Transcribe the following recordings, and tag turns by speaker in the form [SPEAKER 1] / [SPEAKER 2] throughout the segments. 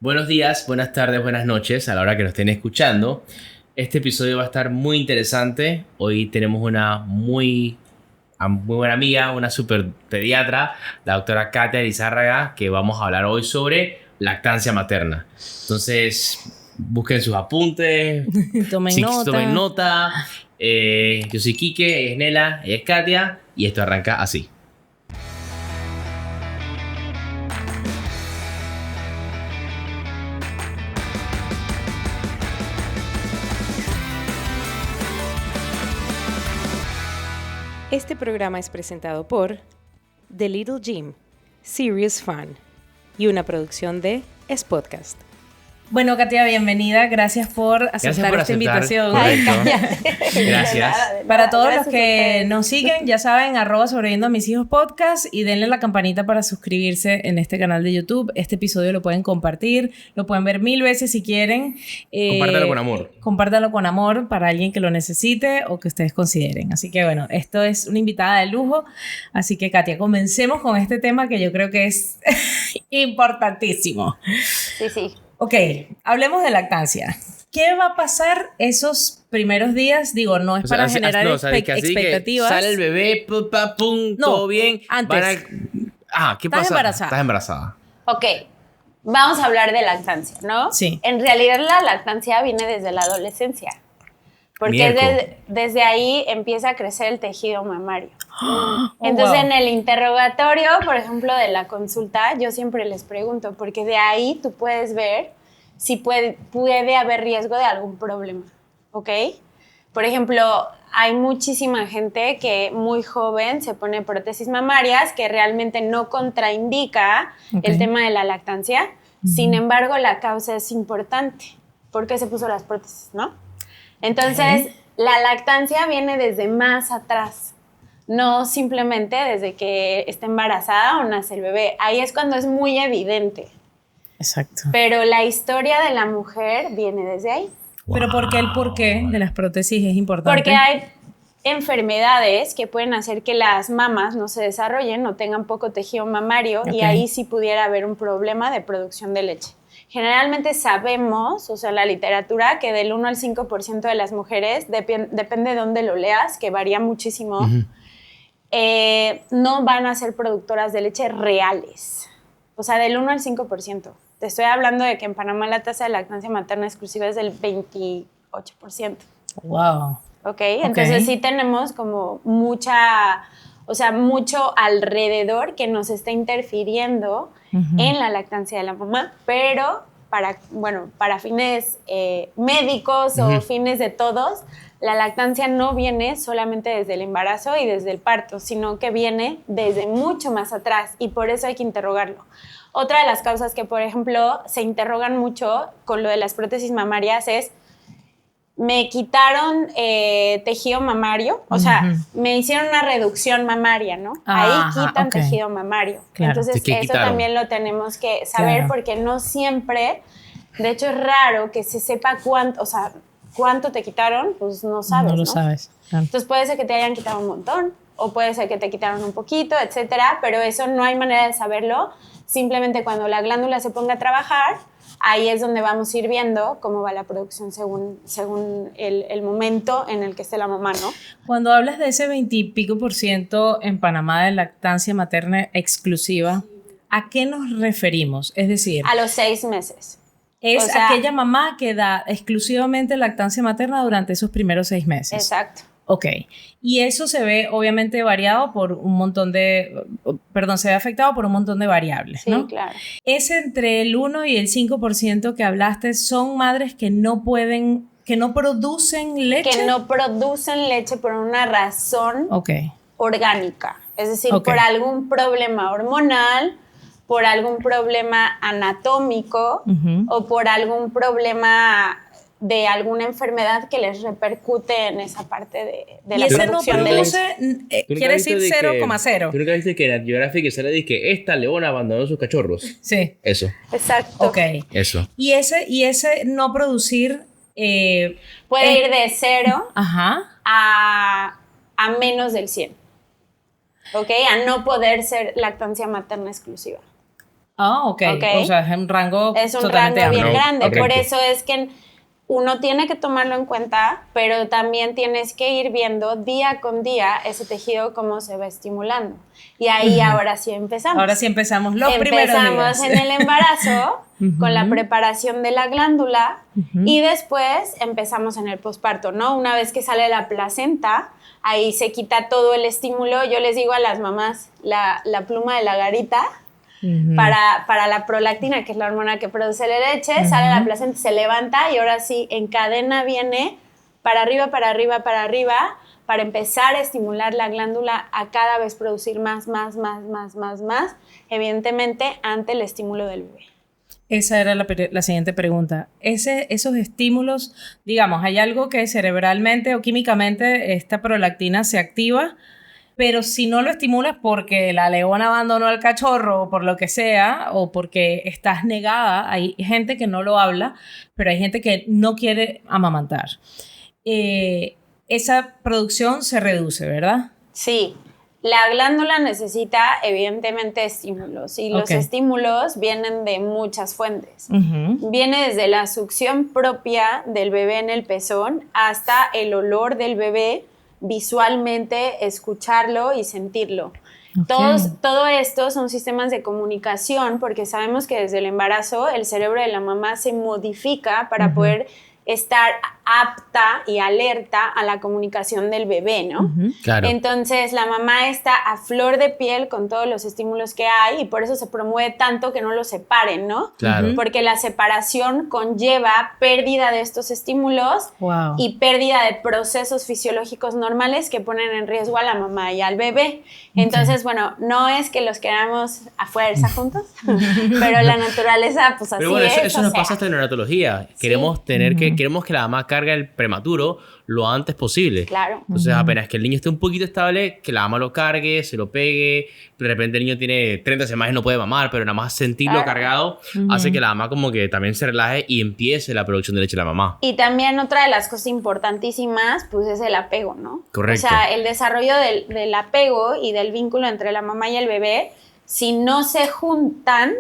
[SPEAKER 1] Buenos días, buenas tardes, buenas noches a la hora que nos estén escuchando. Este episodio va a estar muy interesante. Hoy tenemos una muy buena amiga, una super pediatra, la doctora Katia Lizárraga, que vamos a hablar hoy sobre lactancia materna. Entonces, busquen sus apuntes,
[SPEAKER 2] Tomen nota.
[SPEAKER 1] tomen nota. Yo soy Quique, ella es Nela, ella es Katia, y esto arranca así.
[SPEAKER 2] Este programa es presentado por The Little Gym, Serious Fun y una producción de Es Podcast. Bueno, Katia, bienvenida. Gracias por aceptar esta invitación.
[SPEAKER 1] Correcto. Gracias.
[SPEAKER 2] Para todos los que nos siguen, ya saben, @sobreviviendo a mis hijos podcast y denle la campanita para suscribirse en este canal de YouTube. Este episodio lo pueden compartir, lo pueden ver 1000 veces si quieren.
[SPEAKER 1] Compártalo con amor.
[SPEAKER 2] Compártalo con amor para alguien que lo necesite o que ustedes consideren. Así que bueno, esto es una invitada de lujo. Así que Katia, comencemos con este tema que yo creo que es importantísimo.
[SPEAKER 3] Sí.
[SPEAKER 2] Ok, hablemos de lactancia. ¿Qué va a pasar esos primeros días? Digo, no es para generar expectativas.
[SPEAKER 1] Sale el bebé, pum, todo bien.
[SPEAKER 2] Antes.
[SPEAKER 1] ¿Qué pasa?
[SPEAKER 2] Embarazada.
[SPEAKER 1] Estás embarazada.
[SPEAKER 3] Ok, vamos a hablar de lactancia, ¿no?
[SPEAKER 2] Sí.
[SPEAKER 3] En realidad la lactancia viene desde la adolescencia. Porque desde ahí empieza a crecer el tejido mamario. Entonces, en el interrogatorio, por ejemplo, de la consulta, yo siempre les pregunto, porque de ahí tú puedes ver si puede haber riesgo de algún problema, ¿ok? Por ejemplo, hay muchísima gente que muy joven se pone prótesis mamarias que realmente no contraindica el tema de la lactancia. Sin embargo, la causa es importante. ¿Por qué se puso las prótesis, no? Entonces, la lactancia viene desde más atrás, no simplemente desde que está embarazada o nace el bebé. Ahí es cuando es muy evidente.
[SPEAKER 2] Exacto.
[SPEAKER 3] Pero la historia de la mujer viene desde ahí.
[SPEAKER 2] Wow. Pero ¿por qué el porqué de las prótesis es importante?
[SPEAKER 3] Porque hay enfermedades que pueden hacer que las mamas no se desarrollen o tengan poco tejido mamario y ahí sí pudiera haber un problema de producción de leche. Generalmente sabemos, o sea, en la literatura, que del 1 al 5% de las mujeres, depende de dónde lo leas, que varía muchísimo, no van a ser productoras de leche reales. O sea, del 1 al 5%. Te estoy hablando de que en Panamá la tasa de lactancia materna exclusiva es del 28%.
[SPEAKER 2] Wow.
[SPEAKER 3] ¿Ok? Entonces sí tenemos como mucho alrededor que nos está interfiriendo en la lactancia de la mamá, pero para fines médicos o fines de todos, la lactancia no viene solamente desde el embarazo y desde el parto, sino que viene desde mucho más atrás y por eso hay que interrogarlo. Otra de las causas que, por ejemplo, se interrogan mucho con lo de las prótesis mamarias es: me quitaron tejido mamario, o sea, me hicieron una reducción mamaria, ¿no? Ahí quitan tejido mamario. Claro. Entonces, eso también lo tenemos que saber porque no siempre, de hecho es raro que se sepa cuánto te quitaron, pues no sabes, ¿no?
[SPEAKER 2] No lo sabes. Claro.
[SPEAKER 3] Entonces puede ser que te hayan quitado un montón o puede ser que te quitaron un poquito, etcétera, pero eso no hay manera de saberlo. Simplemente cuando la glándula se ponga a trabajar, ahí es donde vamos a ir viendo cómo va la producción según el momento en el que esté la mamá, ¿no?
[SPEAKER 2] Cuando hablas de ese 20 y pico % en Panamá de lactancia materna exclusiva, ¿a qué nos referimos? Es decir,
[SPEAKER 3] a los 6 meses.
[SPEAKER 2] Es aquella mamá que da exclusivamente lactancia materna durante esos primeros 6 meses.
[SPEAKER 3] Exacto.
[SPEAKER 2] Ok, y eso se ve obviamente variado por un montón de, se ve afectado por un montón de variables, ¿no?
[SPEAKER 3] Sí, claro.
[SPEAKER 2] Ese entre el 1 y el 5% que hablaste son madres que no producen leche.
[SPEAKER 3] Que no producen leche por una razón orgánica, es decir, por algún problema hormonal, por algún problema anatómico o por algún problema de alguna enfermedad que les repercute en esa parte de la producción de leche.
[SPEAKER 2] Quiere decir 0,0.
[SPEAKER 1] ¿Tú nunca viste que en la Geographic sale de que esta leona abandonó sus cachorros?
[SPEAKER 2] Sí.
[SPEAKER 1] Eso.
[SPEAKER 3] Exacto.
[SPEAKER 2] Ok.
[SPEAKER 1] Eso.
[SPEAKER 2] Y ese no producir...
[SPEAKER 3] puede ir de 0 a menos del 100. ¿Ok? A no poder ser lactancia materna exclusiva.
[SPEAKER 2] Ok. O sea, es un rango
[SPEAKER 3] totalmente amplio. Bien grande.
[SPEAKER 1] Okay.
[SPEAKER 3] Por eso es que uno tiene que tomarlo en cuenta, pero también tienes que ir viendo día con día ese tejido cómo se va estimulando. Y ahí ahora sí empezamos.
[SPEAKER 2] Ahora sí empezamos los primeros días.
[SPEAKER 3] Empezamos en el embarazo con la preparación de la glándula y después empezamos en el posparto, ¿no? Una vez que sale la placenta, ahí se quita todo el estímulo. Yo les digo a las mamás, la pluma de la garita, para la prolactina, que es la hormona que produce la leche, sale la placenta, se levanta y ahora sí, en cadena viene para arriba, para arriba, para arriba, para empezar a estimular la glándula a cada vez producir más, evidentemente ante el estímulo del bebé.
[SPEAKER 2] Esa era la siguiente pregunta. Esos estímulos, digamos, hay algo que cerebralmente o químicamente esta prolactina se activa, pero si no lo estimulas porque la leona abandonó al cachorro o por lo que sea, o porque estás negada, hay gente que no lo habla, pero hay gente que no quiere amamantar. Esa producción se reduce, ¿verdad?
[SPEAKER 3] Sí. La glándula necesita evidentemente estímulos y los estímulos vienen de muchas fuentes. Viene desde la succión propia del bebé en el pezón hasta el olor del bebé, visualmente escucharlo y sentirlo. Todo esto son sistemas de comunicación porque sabemos que desde el embarazo el cerebro de la mamá se modifica para poder estar apta y alerta a la comunicación del bebé, ¿no?
[SPEAKER 1] Claro.
[SPEAKER 3] Entonces la mamá está a flor de piel con todos los estímulos que hay y por eso se promueve tanto que no los separen, ¿no?
[SPEAKER 1] Claro.
[SPEAKER 3] Porque la separación conlleva pérdida de estos estímulos y pérdida de procesos fisiológicos normales que ponen en riesgo a la mamá y al bebé. Entonces, bueno, no es que los queramos a fuerza juntos, pero la naturaleza, pues así es.
[SPEAKER 1] Pero bueno, eso nos pasa hasta en la neonatología. Queremos queremos que la mamá cargue el prematuro lo antes posible.
[SPEAKER 3] Claro.
[SPEAKER 1] Entonces, apenas que el niño esté un poquito estable, que la mamá lo cargue, se lo pegue. De repente el niño tiene 30 semanas y no puede mamar, pero nada más sentirlo cargado hace que la mamá como que también se relaje y empiece la producción de leche de la mamá.
[SPEAKER 3] Y también otra de las cosas importantísimas, pues es el apego, ¿no?
[SPEAKER 1] Correcto.
[SPEAKER 3] O sea, el desarrollo del apego y del vínculo entre la mamá y el bebé, si no se juntan,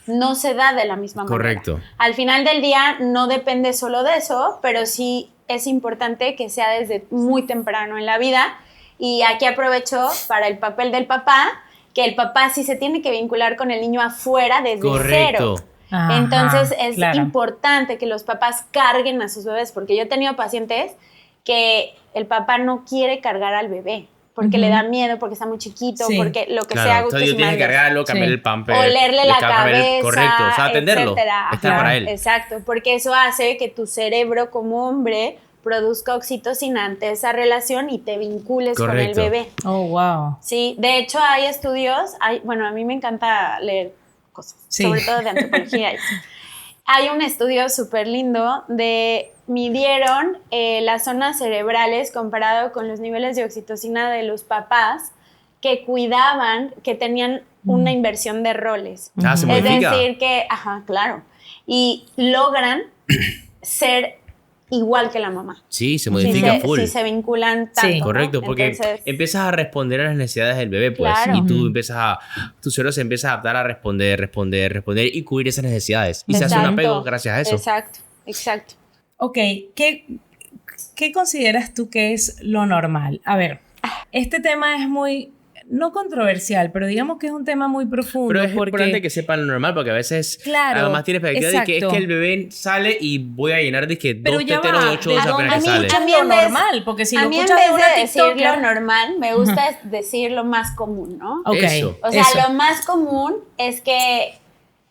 [SPEAKER 3] no se da de la misma manera.
[SPEAKER 1] Correcto.
[SPEAKER 3] Al final del día no depende solo de eso, pero sí es importante que sea desde muy temprano en la vida. Y aquí aprovecho para el papel del papá, que el papá sí se tiene que vincular con el niño afuera desde cero.
[SPEAKER 2] Ajá,
[SPEAKER 3] entonces es importante que los papás carguen a sus bebés, porque yo he tenido pacientes que el papá no quiere cargar al bebé. Porque le da miedo, porque está muy chiquito, porque lo que sea gustos y
[SPEAKER 1] tienes que cargarlo, cambiar el pamper.
[SPEAKER 3] Olerle la cabeza,
[SPEAKER 1] correcto, o sea, atenderlo, estar para él.
[SPEAKER 3] Exacto, porque eso hace que tu cerebro como hombre produzca oxitocina ante esa relación y te vincules con el bebé.
[SPEAKER 2] Oh, wow.
[SPEAKER 3] Sí, de hecho hay estudios, bueno, a mí me encanta leer cosas, sobre todo de antropología. Hay un estudio súper lindo de midieron las zonas cerebrales comparado con los niveles de oxitocina de los papás que cuidaban, que tenían una inversión de roles.
[SPEAKER 1] ¿Se modifica?
[SPEAKER 3] Es decir que, claro, y logran ser igual que la mamá.
[SPEAKER 1] Sí, se modifica full.
[SPEAKER 3] Si se vinculan tanto. Sí,
[SPEAKER 1] correcto, porque entonces, empiezas a responder a las necesidades del bebé, pues. Claro. Y tu cerebro se empieza a adaptar a responder y cubrir esas necesidades. Y se hace un apego gracias a eso.
[SPEAKER 3] Exacto.
[SPEAKER 2] Ok, ¿qué consideras tú que es lo normal? A ver, este tema es muy, no controversial, pero digamos que es un tema muy profundo.
[SPEAKER 1] Pero es importante que sepan lo normal, porque a veces además tiene perspectiva de que es que el bebé sale y voy a llenar de que 2 teteros de 8 apenas que sale.
[SPEAKER 2] A mí es lo normal, porque si lo escuchas
[SPEAKER 3] de una decir lo normal, me gusta decir lo más común, ¿no?
[SPEAKER 1] Eso.
[SPEAKER 3] O sea, lo más común es que,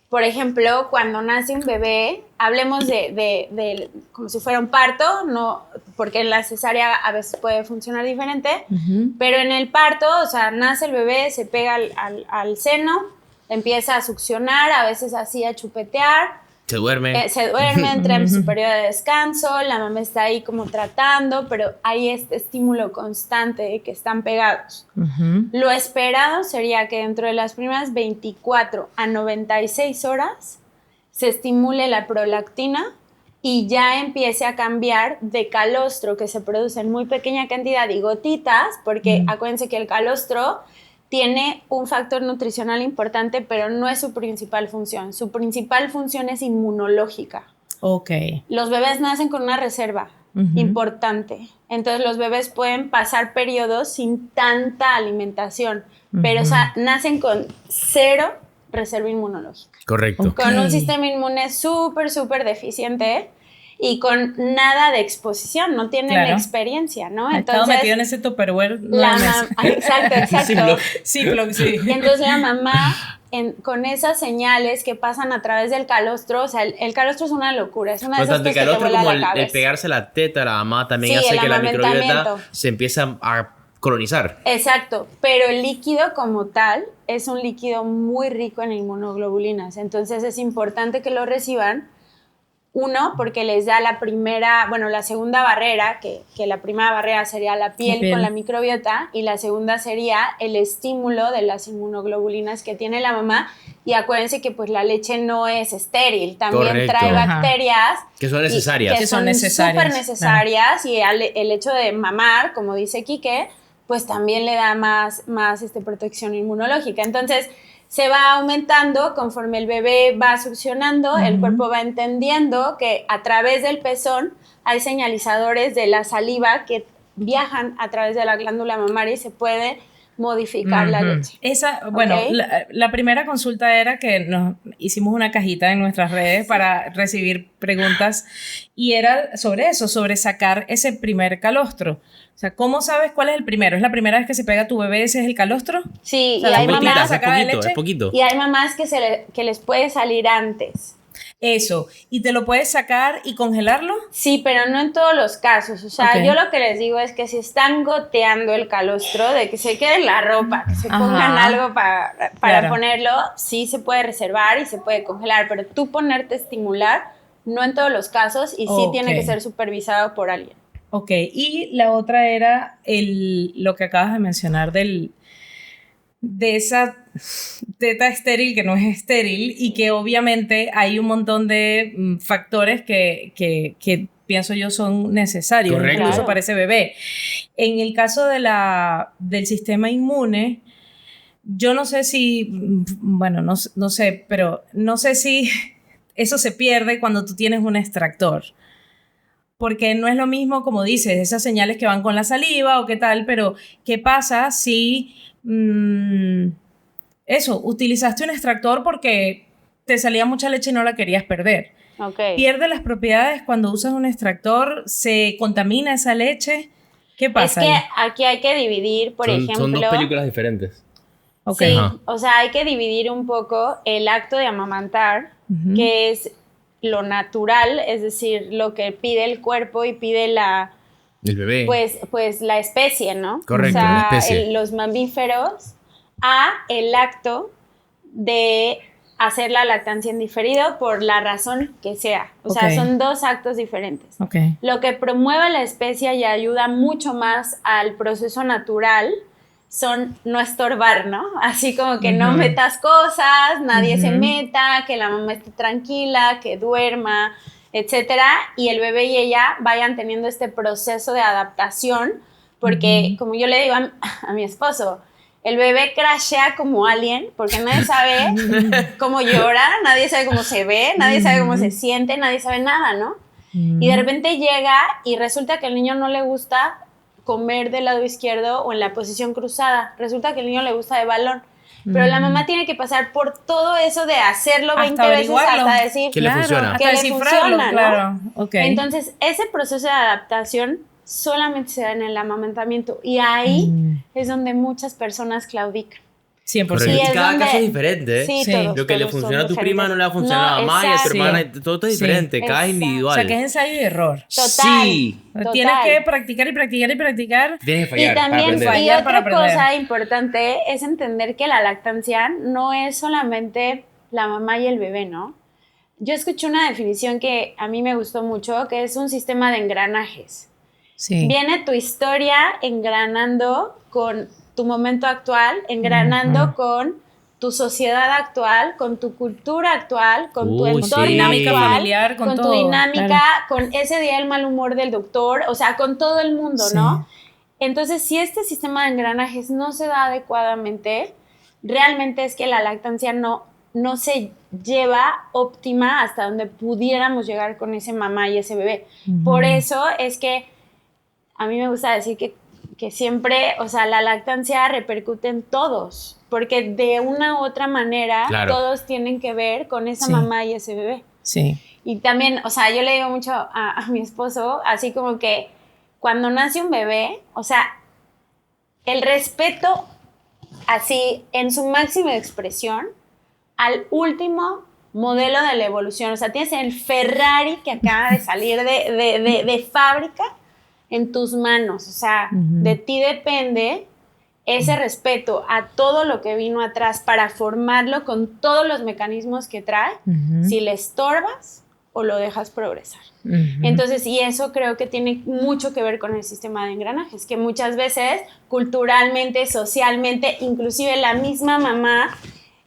[SPEAKER 3] por ejemplo, cuando nace un bebé, hablemos de como si fuera un parto, no, porque en la cesárea a veces puede funcionar diferente, pero en el parto, o sea, nace el bebé, se pega al seno, empieza a succionar, a veces así a chupetear.
[SPEAKER 1] Se duerme,
[SPEAKER 3] entra en su periodo de descanso, la mamá está ahí como tratando, pero hay este estímulo constante de que están pegados. Lo esperado sería que dentro de las primeras 24 a 96 horas se estimule la prolactina y ya empiece a cambiar de calostro que se produce en muy pequeña cantidad y gotitas, porque acuérdense que el calostro tiene un factor nutricional importante, pero no es su principal función. Su principal función es inmunológica.
[SPEAKER 2] Ok.
[SPEAKER 3] Los bebés nacen con una reserva importante. Entonces los bebés pueden pasar periodos sin tanta alimentación, pero nacen con 0 reserva inmunológica.
[SPEAKER 1] Correcto.
[SPEAKER 2] Okay.
[SPEAKER 3] Con un sistema inmune súper deficiente y con nada de exposición, no tienen experiencia, ¿no?
[SPEAKER 2] Entonces, estado metido en ese Tupperware.
[SPEAKER 3] Exacto.
[SPEAKER 2] Sí.
[SPEAKER 3] Y entonces la mamá, con esas señales que pasan a través del calostro, o sea, el calostro es una locura, es una de esas cosas que te vuela la cabeza.
[SPEAKER 1] El pegarse la teta a la mamá también hace que la microbiota se empiece a colonizar.
[SPEAKER 3] Exacto, pero el líquido como tal es un líquido muy rico en inmunoglobulinas, entonces es importante que lo reciban. Uno, porque les da la segunda barrera, que la primera barrera sería la piel con la microbiota, y la segunda sería el estímulo de las inmunoglobulinas que tiene la mamá. Y acuérdense que pues la leche no es estéril, también trae bacterias
[SPEAKER 1] que son necesarias.
[SPEAKER 3] Que son súper necesarias, y el hecho de mamar, como dice Quique, pues también le da más protección inmunológica. Entonces, se va aumentando conforme el bebé va succionando, el cuerpo va entendiendo que a través del pezón hay señalizadores de la saliva que viajan a través de la glándula mamaria y se puede modificar la leche.
[SPEAKER 2] La primera consulta era que nos hicimos una cajita en nuestras redes para recibir preguntas y era sobre eso, sobre sacar ese primer calostro. O sea, ¿cómo sabes cuál es el primero? ¿Es la primera vez que se pega tu bebé, ese es el calostro?
[SPEAKER 3] Sí,
[SPEAKER 2] o sea,
[SPEAKER 3] y hay mamás,
[SPEAKER 1] es poquito.
[SPEAKER 3] Y hay mamás que les puede salir antes.
[SPEAKER 2] Eso, ¿y te lo puedes sacar y congelarlo?
[SPEAKER 3] Sí, pero no en todos los casos. O sea, yo lo que les digo es que si están goteando el calostro, de que se quede en la ropa, que se pongan algo para ponerlo, sí se puede reservar y se puede congelar, pero tú ponerte a estimular, no en todos los casos, y sí tiene que ser supervisado por alguien.
[SPEAKER 2] Ok, y la otra era lo que acabas de mencionar de esa teta estéril que no es estéril y que obviamente hay un montón de factores que pienso yo son necesarios.
[SPEAKER 1] Correcto.
[SPEAKER 2] Incluso para ese bebé. En el caso del sistema inmune, yo no sé si, no sé, pero no sé si eso se pierde cuando tú tienes un extractor. Porque no es lo mismo, como dices, esas señales que van con la saliva o qué tal, pero ¿qué pasa si utilizaste un extractor porque te salía mucha leche y no la querías perder?
[SPEAKER 3] Okay.
[SPEAKER 2] ¿Pierde las propiedades cuando usas un extractor? ¿Se contamina esa leche? ¿Qué pasa?
[SPEAKER 3] Es que aquí hay que dividir, por ejemplo...
[SPEAKER 1] Son dos películas diferentes.
[SPEAKER 3] Okay. Sí, o sea, hay que dividir un poco el acto de amamantar, que es lo natural, es decir, lo que pide el cuerpo y pide el bebé. Pues la especie, ¿no?
[SPEAKER 1] Correcto,
[SPEAKER 3] o sea,
[SPEAKER 1] la especie.
[SPEAKER 3] Los mamíferos, a el acto de hacer la lactancia en diferido por la razón que sea. O sea, son dos actos diferentes.
[SPEAKER 2] Okay.
[SPEAKER 3] Lo que promueve la especie y ayuda mucho más al proceso natural son no estorbar, ¿no? Así como que no metas cosas, nadie se meta, que la mamá esté tranquila, que duerma, etcétera, y el bebé y ella vayan teniendo este proceso de adaptación, porque como yo le digo a mi esposo, el bebé crashea como alien, porque nadie sabe cómo llora, nadie sabe cómo se ve, nadie sabe cómo se siente, nadie sabe nada, ¿no? Y de repente llega y resulta que al niño no le gusta comer del lado izquierdo o en la posición cruzada. Resulta que al niño le gusta de balón. Pero la mamá tiene que pasar por todo eso de hacerlo 20 veces hasta decir
[SPEAKER 1] que le funciona.
[SPEAKER 3] Que le funciona, ¿no?
[SPEAKER 2] Claro. Okay.
[SPEAKER 3] Entonces, ese proceso de adaptación solamente se da en el amamantamiento. Y ahí es donde muchas personas claudican.
[SPEAKER 2] 100%.
[SPEAKER 1] Y cada caso es diferente.
[SPEAKER 3] Sí.
[SPEAKER 1] Lo que le funciona a tu prima no le va a funcionar a la mamá y a tu hermana. Todo es diferente, cada es individual.
[SPEAKER 2] O sea, que es ensayo y error.
[SPEAKER 1] Sí.
[SPEAKER 2] Tienes que practicar y practicar y practicar.
[SPEAKER 1] Tienes que fallar
[SPEAKER 3] y también,
[SPEAKER 1] para
[SPEAKER 3] y otra cosa importante es entender que la lactancia no es solamente la mamá y el bebé, ¿no? Yo escuché una definición que a mí me gustó mucho, que es un sistema de engranajes.
[SPEAKER 2] Sí.
[SPEAKER 3] Viene tu historia engranando con tu momento actual, engranando con tu sociedad actual, con tu cultura actual, con tu entorno
[SPEAKER 2] dinámica
[SPEAKER 3] actual,
[SPEAKER 2] familiar, con todo,
[SPEAKER 3] tu dinámica, con ese día del mal humor del doctor, o sea, con todo el mundo, ¿no? Entonces, si este sistema de engranajes no se da adecuadamente, realmente es que la lactancia no se lleva óptima hasta donde pudiéramos llegar con ese mamá y ese bebé. Por eso es que a mí me gusta decir que siempre, o sea, la lactancia repercute en todos, porque de una u otra manera todos tienen que ver con esa mamá y ese bebé.
[SPEAKER 2] Sí.
[SPEAKER 3] Y también, o sea, yo le digo mucho a mi esposo, así como que cuando nace un bebé, o sea, el respeto así en su máxima expresión al último modelo de la evolución. O sea, tienes el Ferrari que acaba de salir de fábrica en tus manos. O sea, de ti depende ese respeto a todo lo que vino atrás para formarlo con todos los mecanismos que trae, si le estorbas o lo dejas progresar. Entonces, y eso creo que tiene mucho que ver con el sistema de engranajes, que muchas veces culturalmente, socialmente, inclusive la misma mamá,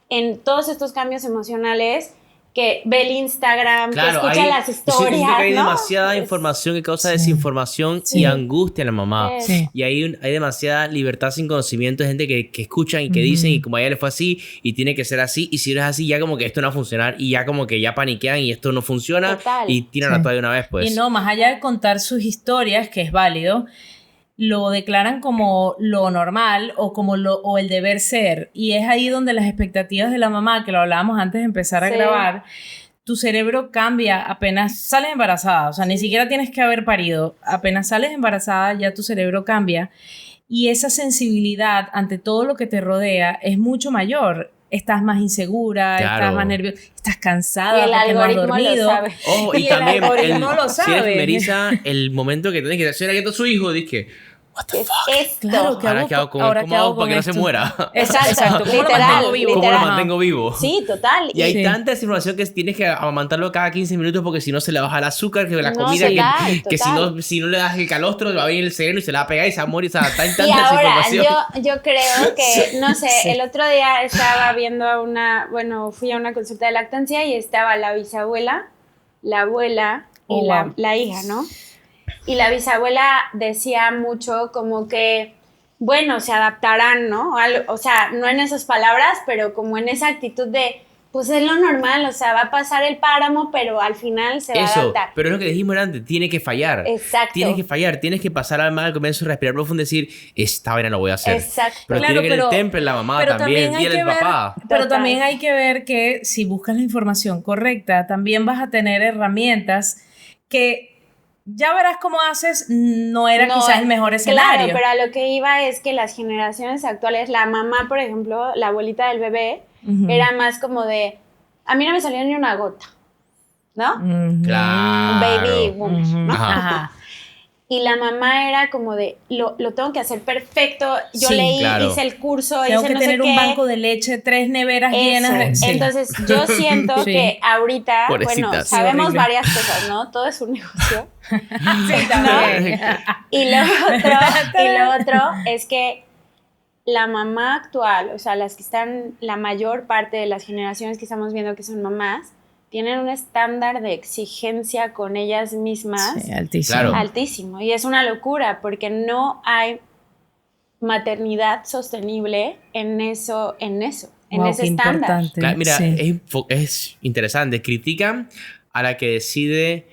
[SPEAKER 3] en todos estos cambios emocionales, que ve el Instagram, que escucha las historias,
[SPEAKER 1] siento que hay
[SPEAKER 3] ¿no?
[SPEAKER 1] demasiada información que causa desinformación y angustia a la mamá. Y hay demasiada libertad sin conocimiento de gente que escuchan y que dicen, y como a ella le fue así, y tiene que ser así, y si no es así, ya como que esto no va a funcionar, y ya como que ya paniquean, y esto no funciona, y tiran la toalla de una vez, pues.
[SPEAKER 2] Y no, más allá de contar sus historias, que es válido, lo declaran como lo normal o el deber ser. Y es ahí donde las expectativas de la mamá, que lo hablábamos antes de empezar a grabar, tu cerebro cambia apenas sales embarazada. O sea, ni siquiera tienes que haber parido. Apenas sales embarazada, ya tu cerebro cambia. Y esa sensibilidad ante todo lo que te rodea es mucho mayor. Estás más insegura, estás más nerviosa, estás cansada
[SPEAKER 3] y el
[SPEAKER 2] porque no has dormido.
[SPEAKER 3] lo sabe.
[SPEAKER 1] Ojo, y
[SPEAKER 2] el
[SPEAKER 1] también
[SPEAKER 2] algoritmo lo sabe.
[SPEAKER 1] si eres primeriza, el momento que tienes que hacer que su hijo, dije, what the fuck?
[SPEAKER 3] Esto.
[SPEAKER 2] Claro,
[SPEAKER 1] Ahora qué hago con él, ¿cómo hago para que no se muera?
[SPEAKER 2] Exacto. ¿Cómo lo mantengo vivo?
[SPEAKER 1] ¿Cómo lo mantengo vivo?
[SPEAKER 3] Sí, total.
[SPEAKER 1] Y hay tanta desinformación que tienes que amamantarlo cada 15 minutos porque si no se le baja el azúcar, que la comida, que si no le das el calostro, va a venir el sereno y se la va a pegar y se va a morir. O sea, está en tanta desinformación.
[SPEAKER 3] Yo creo que, no sé, el otro día estaba viendo fui a una consulta de lactancia y estaba la bisabuela, la abuela y la hija, ¿no? Y la bisabuela decía mucho como que, bueno, se adaptarán, ¿no? O sea, no en esas palabras, pero como en esa actitud de, pues es lo normal, o sea, va a pasar el páramo, pero al final se va a adaptar.
[SPEAKER 1] Pero es lo que dijimos antes, tiene que fallar.
[SPEAKER 3] Exacto.
[SPEAKER 1] Tienes que fallar, tienes que pasar al comienzo, respirar profundo y decir, esta vaina lo voy a hacer.
[SPEAKER 3] Exacto.
[SPEAKER 1] Pero tiene que ir el temple, la mamá también, y el papá.
[SPEAKER 2] Pero también hay que ver que si buscas la información correcta, también vas a tener herramientas que ya verás cómo haces, no era quizás el mejor escenario.
[SPEAKER 3] Claro, pero a lo que iba es que las generaciones actuales, la mamá, por ejemplo, la abuelita del bebé, era más como de, a mí no me salió ni una gota, ¿no?
[SPEAKER 1] Claro.
[SPEAKER 3] Baby boom, ¿no?
[SPEAKER 2] Ajá.
[SPEAKER 3] Y la mamá era como de, lo tengo que hacer perfecto. Yo leí, hice el curso,
[SPEAKER 2] tengo
[SPEAKER 3] hice
[SPEAKER 2] que
[SPEAKER 3] no sé
[SPEAKER 2] tener un
[SPEAKER 3] qué.
[SPEAKER 2] banco de leche, 3 neveras llenas.
[SPEAKER 3] Entonces, yo siento que ahorita,
[SPEAKER 1] Pobrecitas.
[SPEAKER 3] sabemos varias cosas, ¿no? Todo es un negocio.
[SPEAKER 2] Sí, también.
[SPEAKER 3] Y lo otro es que la mamá actual, o sea, las que están, la mayor parte de las generaciones que estamos viendo que son mamás, tienen un estándar de exigencia con ellas mismas altísimo. Y es una locura porque no hay maternidad sostenible en ese estándar.
[SPEAKER 1] Claro, mira, es interesante. Critican a la que decide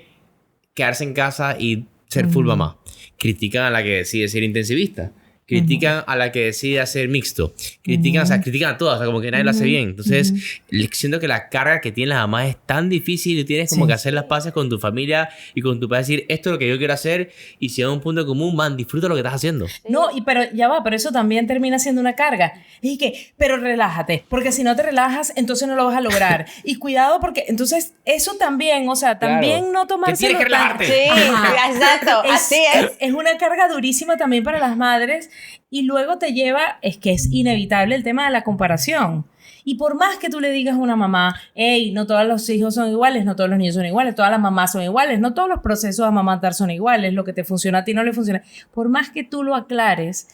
[SPEAKER 1] quedarse en casa y ser full mamá. Critican a la que decide ser intensivista. Critican a la que decide hacer mixto. Critican a todas, o sea, como que nadie lo hace bien. Entonces, siento que la carga que tienen las mamás es tan difícil y tienes como que hacer las paces con tu familia y con tu padre, decir, esto es lo que yo quiero hacer y si hay un punto común, man, disfruta lo que estás haciendo.
[SPEAKER 2] No, pero eso también termina siendo una carga. Pero relájate, porque si no te relajas, entonces no lo vas a lograr. Y cuidado, porque entonces eso también, o sea, también no tomarse...
[SPEAKER 1] Tienes que relajarte.
[SPEAKER 3] Sí, exacto, así es.
[SPEAKER 2] Es una carga durísima también para las madres. Y luego te lleva, es que es inevitable el tema de la comparación. Y por más que tú le digas a una mamá, hey, no todos los hijos son iguales, no todos los niños son iguales, todas las mamás son iguales, no todos los procesos de amamantar son iguales, lo que te funciona a ti no le funciona. Por más que tú lo aclares,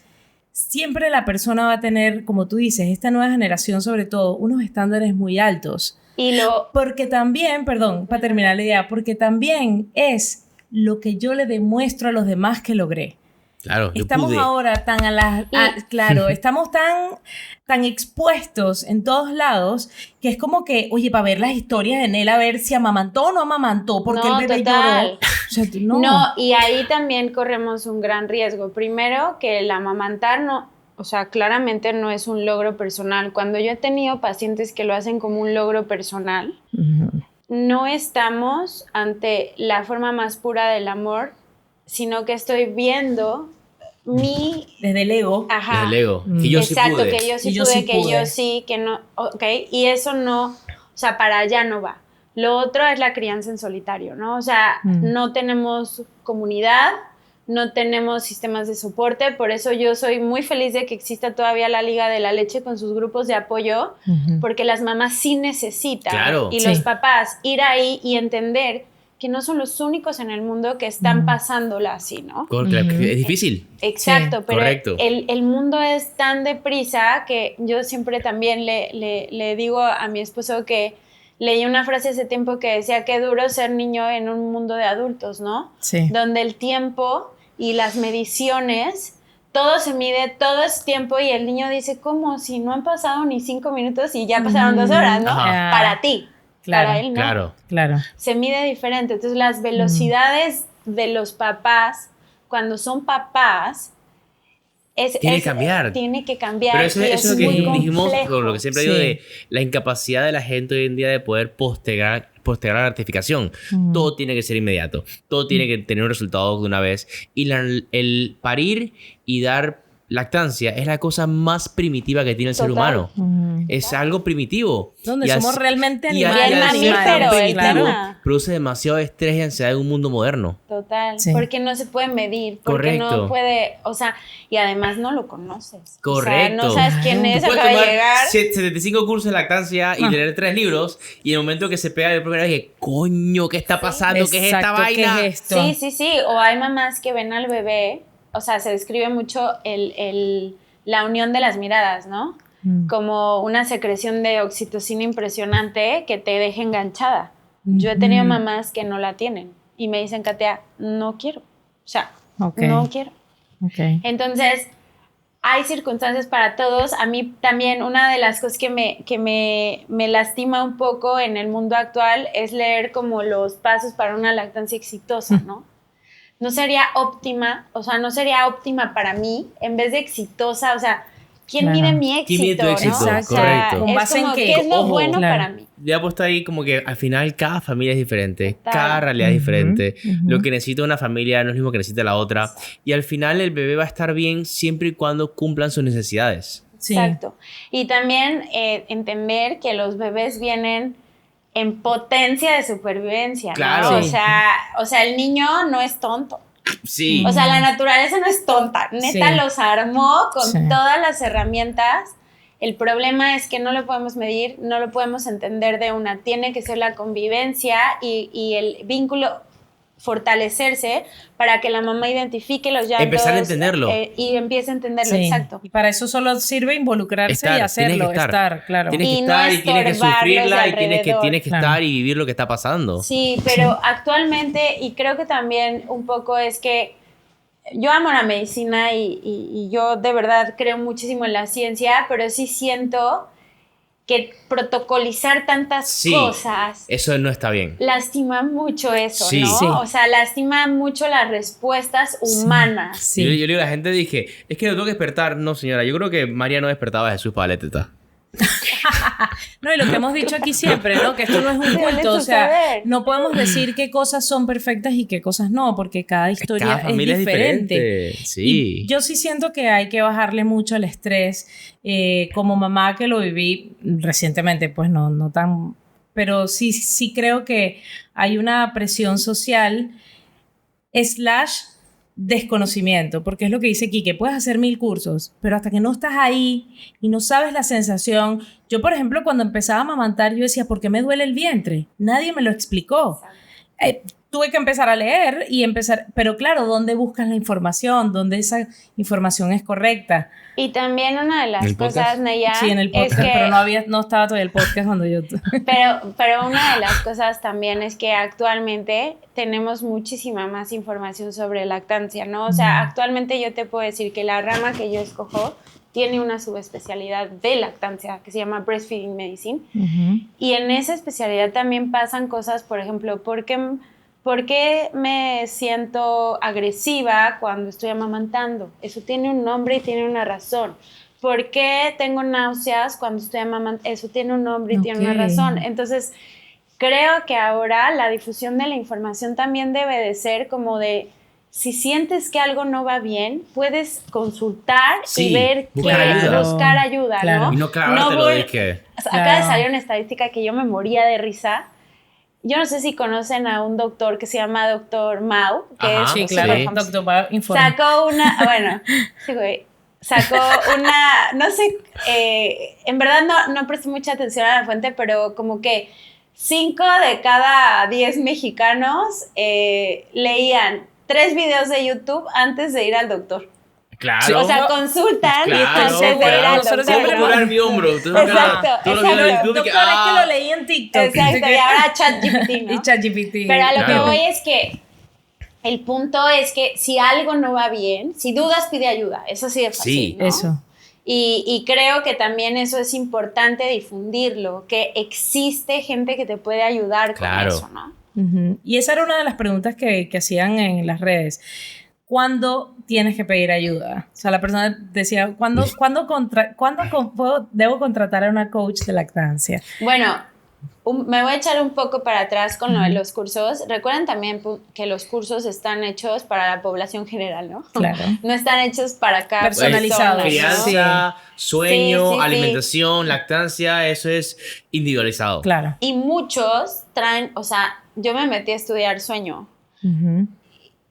[SPEAKER 2] siempre la persona va a tener, como tú dices, esta nueva generación sobre todo, unos estándares muy altos. Porque también, perdón, para terminar la idea, porque también es lo que yo le demuestro a los demás que logré.
[SPEAKER 1] Claro,
[SPEAKER 2] estamos ahora tan claro, estamos tan expuestos en todos lados que es como que, oye, para ver las historias de Nel, a ver si amamantó o no amamantó, porque el bebé lloró. O sea,
[SPEAKER 3] no, y ahí también corremos un gran riesgo. Primero, que el amamantar no, o sea, claramente no es un logro personal. Cuando yo he tenido pacientes que lo hacen como un logro personal, no estamos ante la forma más pura del amor, sino que estoy viendo desde
[SPEAKER 2] el ego.
[SPEAKER 3] Ajá.
[SPEAKER 1] Desde el ego. Que yo
[SPEAKER 3] exacto,
[SPEAKER 1] sí pude.
[SPEAKER 3] que yo sí pude, que yo sí, que no. Ok, y eso no, o sea, para allá no va. Lo otro es la crianza en solitario, ¿no? O sea, no tenemos comunidad, no tenemos sistemas de soporte, por eso yo soy muy feliz de que exista todavía la Liga de la Leche con sus grupos de apoyo, porque las mamás sí necesitan, y los papás ir ahí y entender que no son los únicos en el mundo que están pasándola así, ¿no?
[SPEAKER 1] Es difícil.
[SPEAKER 3] Exacto, pero
[SPEAKER 1] correcto.
[SPEAKER 3] El mundo es tan deprisa que yo siempre también le digo a mi esposo que leí una frase hace tiempo que decía que duro ser niño en un mundo de adultos, ¿no?
[SPEAKER 2] Sí.
[SPEAKER 3] Donde el tiempo y las mediciones, todo se mide, todo es tiempo y el niño dice, ¿cómo? Si no han pasado ni 5 minutos y ya pasaron 2 horas, ¿no? Para ti.
[SPEAKER 2] Claro,
[SPEAKER 3] para él no.
[SPEAKER 2] Claro.
[SPEAKER 3] Se mide diferente. Entonces las velocidades de los papás, cuando son papás,
[SPEAKER 1] tiene que cambiar.
[SPEAKER 3] Pero
[SPEAKER 1] eso es lo que dijimos, con lo que siempre digo,
[SPEAKER 2] Sí.
[SPEAKER 1] de la incapacidad de la gente hoy en día de poder postergar la gratificación. Todo tiene que ser inmediato. Todo tiene que tener un resultado de una vez. Y el parir y dar lactancia es la cosa más primitiva que tiene el ser humano. Es algo primitivo.
[SPEAKER 2] Donde somos realmente
[SPEAKER 3] animales.
[SPEAKER 2] Claro.
[SPEAKER 1] Produce demasiado estrés y ansiedad en un mundo moderno.
[SPEAKER 3] Total.
[SPEAKER 2] Sí.
[SPEAKER 3] Porque no se puede medir. Porque no puede, o sea, y además no lo conoces.
[SPEAKER 1] Correcto.
[SPEAKER 3] O sea, no sabes quién es,
[SPEAKER 1] Tú puedes
[SPEAKER 3] acaba de
[SPEAKER 1] tomar
[SPEAKER 3] llegar.
[SPEAKER 1] 75 cursos de lactancia y leer 3 libros, y en el momento que se pega el primero dije, coño, ¿qué está pasando? ¿Qué es esta vaina?
[SPEAKER 2] ¿Qué es esto?
[SPEAKER 3] Sí. O hay mamás que ven al bebé, o sea, se describe mucho la unión de las miradas, ¿no? Como una secreción de oxitocina impresionante que te deja enganchada. Yo he tenido mamás que no la tienen y me dicen, Katia, no quiero. O sea, no quiero.
[SPEAKER 2] Okay.
[SPEAKER 3] Entonces, hay circunstancias para todos. A mí también una de las cosas que me lastima un poco en el mundo actual es leer como los pasos para una lactancia exitosa, ¿no? No sería óptima, o sea, no sería óptima para mí en vez de exitosa, o sea, ¿quién mide mi éxito?
[SPEAKER 1] ¿Quién mide tu éxito?
[SPEAKER 3] ¿No? O sea,
[SPEAKER 1] correcto.
[SPEAKER 2] ¿Con base en qué?
[SPEAKER 3] ¿Qué es lo bueno para mí?
[SPEAKER 1] Ya he puesto ahí como que al final cada familia es diferente, cada realidad es diferente. Lo que necesita una familia no es lo mismo que necesita la otra. Y al final el bebé va a estar bien siempre y cuando cumplan sus necesidades.
[SPEAKER 2] Sí.
[SPEAKER 3] Exacto. Y también entender que los bebés vienen en potencia de supervivencia, ¿no?
[SPEAKER 1] Claro.
[SPEAKER 2] Sí.
[SPEAKER 3] O sea, el niño no es tonto.
[SPEAKER 1] Sí.
[SPEAKER 3] O sea, la naturaleza no es tonta. Neta
[SPEAKER 2] Sí.
[SPEAKER 3] los armó con
[SPEAKER 2] Sí.
[SPEAKER 3] todas las herramientas. El problema es que no lo podemos medir, no lo podemos entender de una. Tiene que ser la convivencia y el vínculo fortalecerse para que la mamá identifique los llantos.
[SPEAKER 1] Empezar a entenderlo.
[SPEAKER 3] Y empiece a entenderlo,
[SPEAKER 2] Sí.
[SPEAKER 3] exacto.
[SPEAKER 2] Y para eso solo sirve involucrarse y hacerlo, estar, claro.
[SPEAKER 1] Tienes que
[SPEAKER 3] Y
[SPEAKER 1] estar
[SPEAKER 3] no
[SPEAKER 1] y tienes que
[SPEAKER 3] estorbarles
[SPEAKER 1] sufrirla y
[SPEAKER 3] alrededor.
[SPEAKER 1] tienes que
[SPEAKER 2] Claro.
[SPEAKER 1] estar y vivir lo que está pasando.
[SPEAKER 3] Sí, pero actualmente, y creo que también un poco es que yo amo la medicina y yo de verdad creo muchísimo en la ciencia, pero sí siento que protocolizar tantas cosas
[SPEAKER 1] eso no está bien.
[SPEAKER 3] lastima mucho eso,
[SPEAKER 1] Sí.
[SPEAKER 3] ¿no?
[SPEAKER 2] Sí.
[SPEAKER 3] O sea, lastima mucho las respuestas humanas.
[SPEAKER 2] Sí.
[SPEAKER 1] Yo le digo a la gente, dije, es que lo tengo que despertar. No, señora, yo creo que María no despertaba a Jesús para la teta.
[SPEAKER 2] No, y lo que hemos dicho aquí siempre, ¿no? Que esto no es un
[SPEAKER 3] Suele
[SPEAKER 2] culto, o sea,
[SPEAKER 3] suceder.
[SPEAKER 2] no podemos decir qué cosas son perfectas y qué cosas no, porque cada historia
[SPEAKER 1] Cada familia
[SPEAKER 2] es diferente.
[SPEAKER 1] Sí.
[SPEAKER 2] Y yo sí siento que hay que bajarle mucho el estrés. Como mamá que lo viví recientemente, pues no tan... Pero sí creo que hay una presión social / desconocimiento, porque es lo que dice Quique, puedes hacer 1000 cursos, pero hasta que no estás ahí y no sabes la sensación. Yo, por ejemplo, cuando empezaba a amamantar, yo decía, ¿por qué me duele el vientre? Nadie me lo explicó. tuve que empezar a leer pero claro, ¿dónde buscas la información? ¿Dónde esa información es correcta?
[SPEAKER 3] Y también una de las cosas, Neya,
[SPEAKER 2] sí, en el podcast,
[SPEAKER 3] es que,
[SPEAKER 2] pero no estaba todavía el podcast cuando yo...
[SPEAKER 3] pero una de las cosas también es que actualmente tenemos muchísima más información sobre lactancia, ¿no? O sea, actualmente yo te puedo decir que la rama que yo escojo tiene una subespecialidad de lactancia que se llama Breastfeeding Medicine. Y en esa especialidad también pasan cosas, por ejemplo, ¿por qué me siento agresiva cuando estoy amamantando? Eso tiene un nombre y tiene una razón. ¿Por qué tengo náuseas cuando estoy amamantando? Eso tiene un nombre y tiene una razón. Entonces, creo que ahora la difusión de la información también debe de ser como de, si sientes que algo no va bien, puedes consultar y ver buscar ayuda,
[SPEAKER 1] ¿no? Y no clavártelo de que...
[SPEAKER 3] Acaba de salir una estadística que yo me moría de risa. Yo no sé si conocen a un doctor que se llama Dr. Mao, que es
[SPEAKER 2] sí, claro, Dr. Mao informa.
[SPEAKER 3] Sacó una, no sé, en verdad no presté mucha atención a la fuente, pero como que 5 de cada 10 mexicanos leían 3 videos de YouTube antes de ir al doctor.
[SPEAKER 1] Claro.
[SPEAKER 3] O sea, consultan antes de ir al doctor.
[SPEAKER 1] ¿Cómo curar mi hombro?
[SPEAKER 3] Exacto.
[SPEAKER 2] Doctor, es que lo leí en TikTok.
[SPEAKER 3] Exacto, y ahora ChatGPT, ¿no?
[SPEAKER 2] Y ChatGPT.
[SPEAKER 3] Pero a lo que voy es que el punto es que si algo no va bien, si dudas, pide ayuda. Eso sí es fácil,
[SPEAKER 1] sí,
[SPEAKER 3] ¿no?
[SPEAKER 2] Eso.
[SPEAKER 3] Y creo que también eso es importante difundirlo, que existe gente que te puede ayudar con eso, ¿no?
[SPEAKER 2] Y esa era una de las preguntas que hacían en las redes. ¿Cuándo tienes que pedir ayuda? O sea, la persona decía, ¿cuándo debo contratar a una coach de lactancia?
[SPEAKER 3] Bueno, me voy a echar un poco para atrás con lo de los cursos. Recuerden también que los cursos están hechos para la población general, ¿no?
[SPEAKER 2] Claro.
[SPEAKER 3] No están hechos para cada
[SPEAKER 2] personalizados.
[SPEAKER 1] Crianza, sueño, alimentación, lactancia, eso es individualizado.
[SPEAKER 2] Claro.
[SPEAKER 3] Y muchos traen, o sea, yo me metí a estudiar sueño.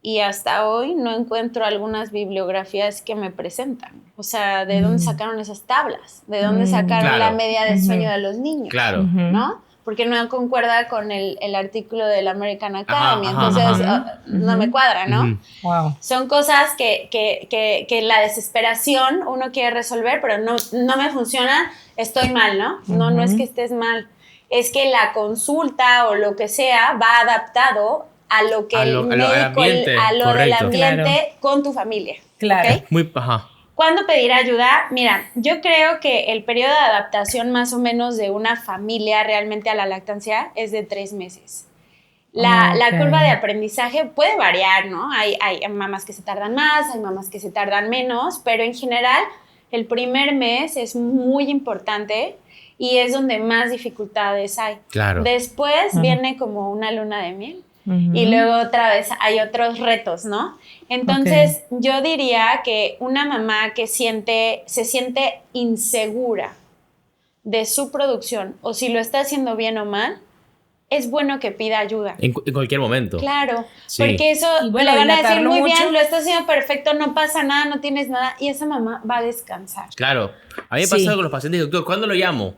[SPEAKER 3] Y hasta hoy no encuentro algunas bibliografías que me presentan. O sea, ¿de dónde sacaron esas tablas? ¿De dónde sacaron la media de sueño de los niños?
[SPEAKER 1] Claro.
[SPEAKER 3] ¿No? Porque no concuerda con el artículo del American Academy. Entonces, no me cuadra, ¿no?
[SPEAKER 2] Wow.
[SPEAKER 3] Son cosas que la desesperación uno quiere resolver, pero no me funciona, estoy mal, ¿no? No es que estés mal. Es que la consulta o lo que sea va adaptado a lo que el médico, a lo del ambiente con tu familia.
[SPEAKER 2] Claro.
[SPEAKER 3] ¿Okay? ¿Cuándo pedir ayuda? Mira, yo creo que el periodo de adaptación más o menos de una familia realmente a la lactancia es de 3 meses. La curva de aprendizaje puede variar, ¿no? Hay mamás que se tardan más, hay mamás que se tardan menos, pero en general el primer mes es muy importante y es donde más dificultades hay.
[SPEAKER 1] Claro.
[SPEAKER 3] Después viene como una luna de miel. Y luego otra vez hay otros retos, ¿no? Entonces, yo diría que una mamá que se siente insegura de su producción o si lo está haciendo bien o mal, es bueno que pida ayuda.
[SPEAKER 1] En cualquier momento.
[SPEAKER 3] Claro, porque eso le van a decir muy bien, lo estás haciendo perfecto, no pasa nada, no tienes nada, y esa mamá va a descansar.
[SPEAKER 1] Claro. A mí me pasa con los pacientes, doctor, ¿cuándo lo llamo?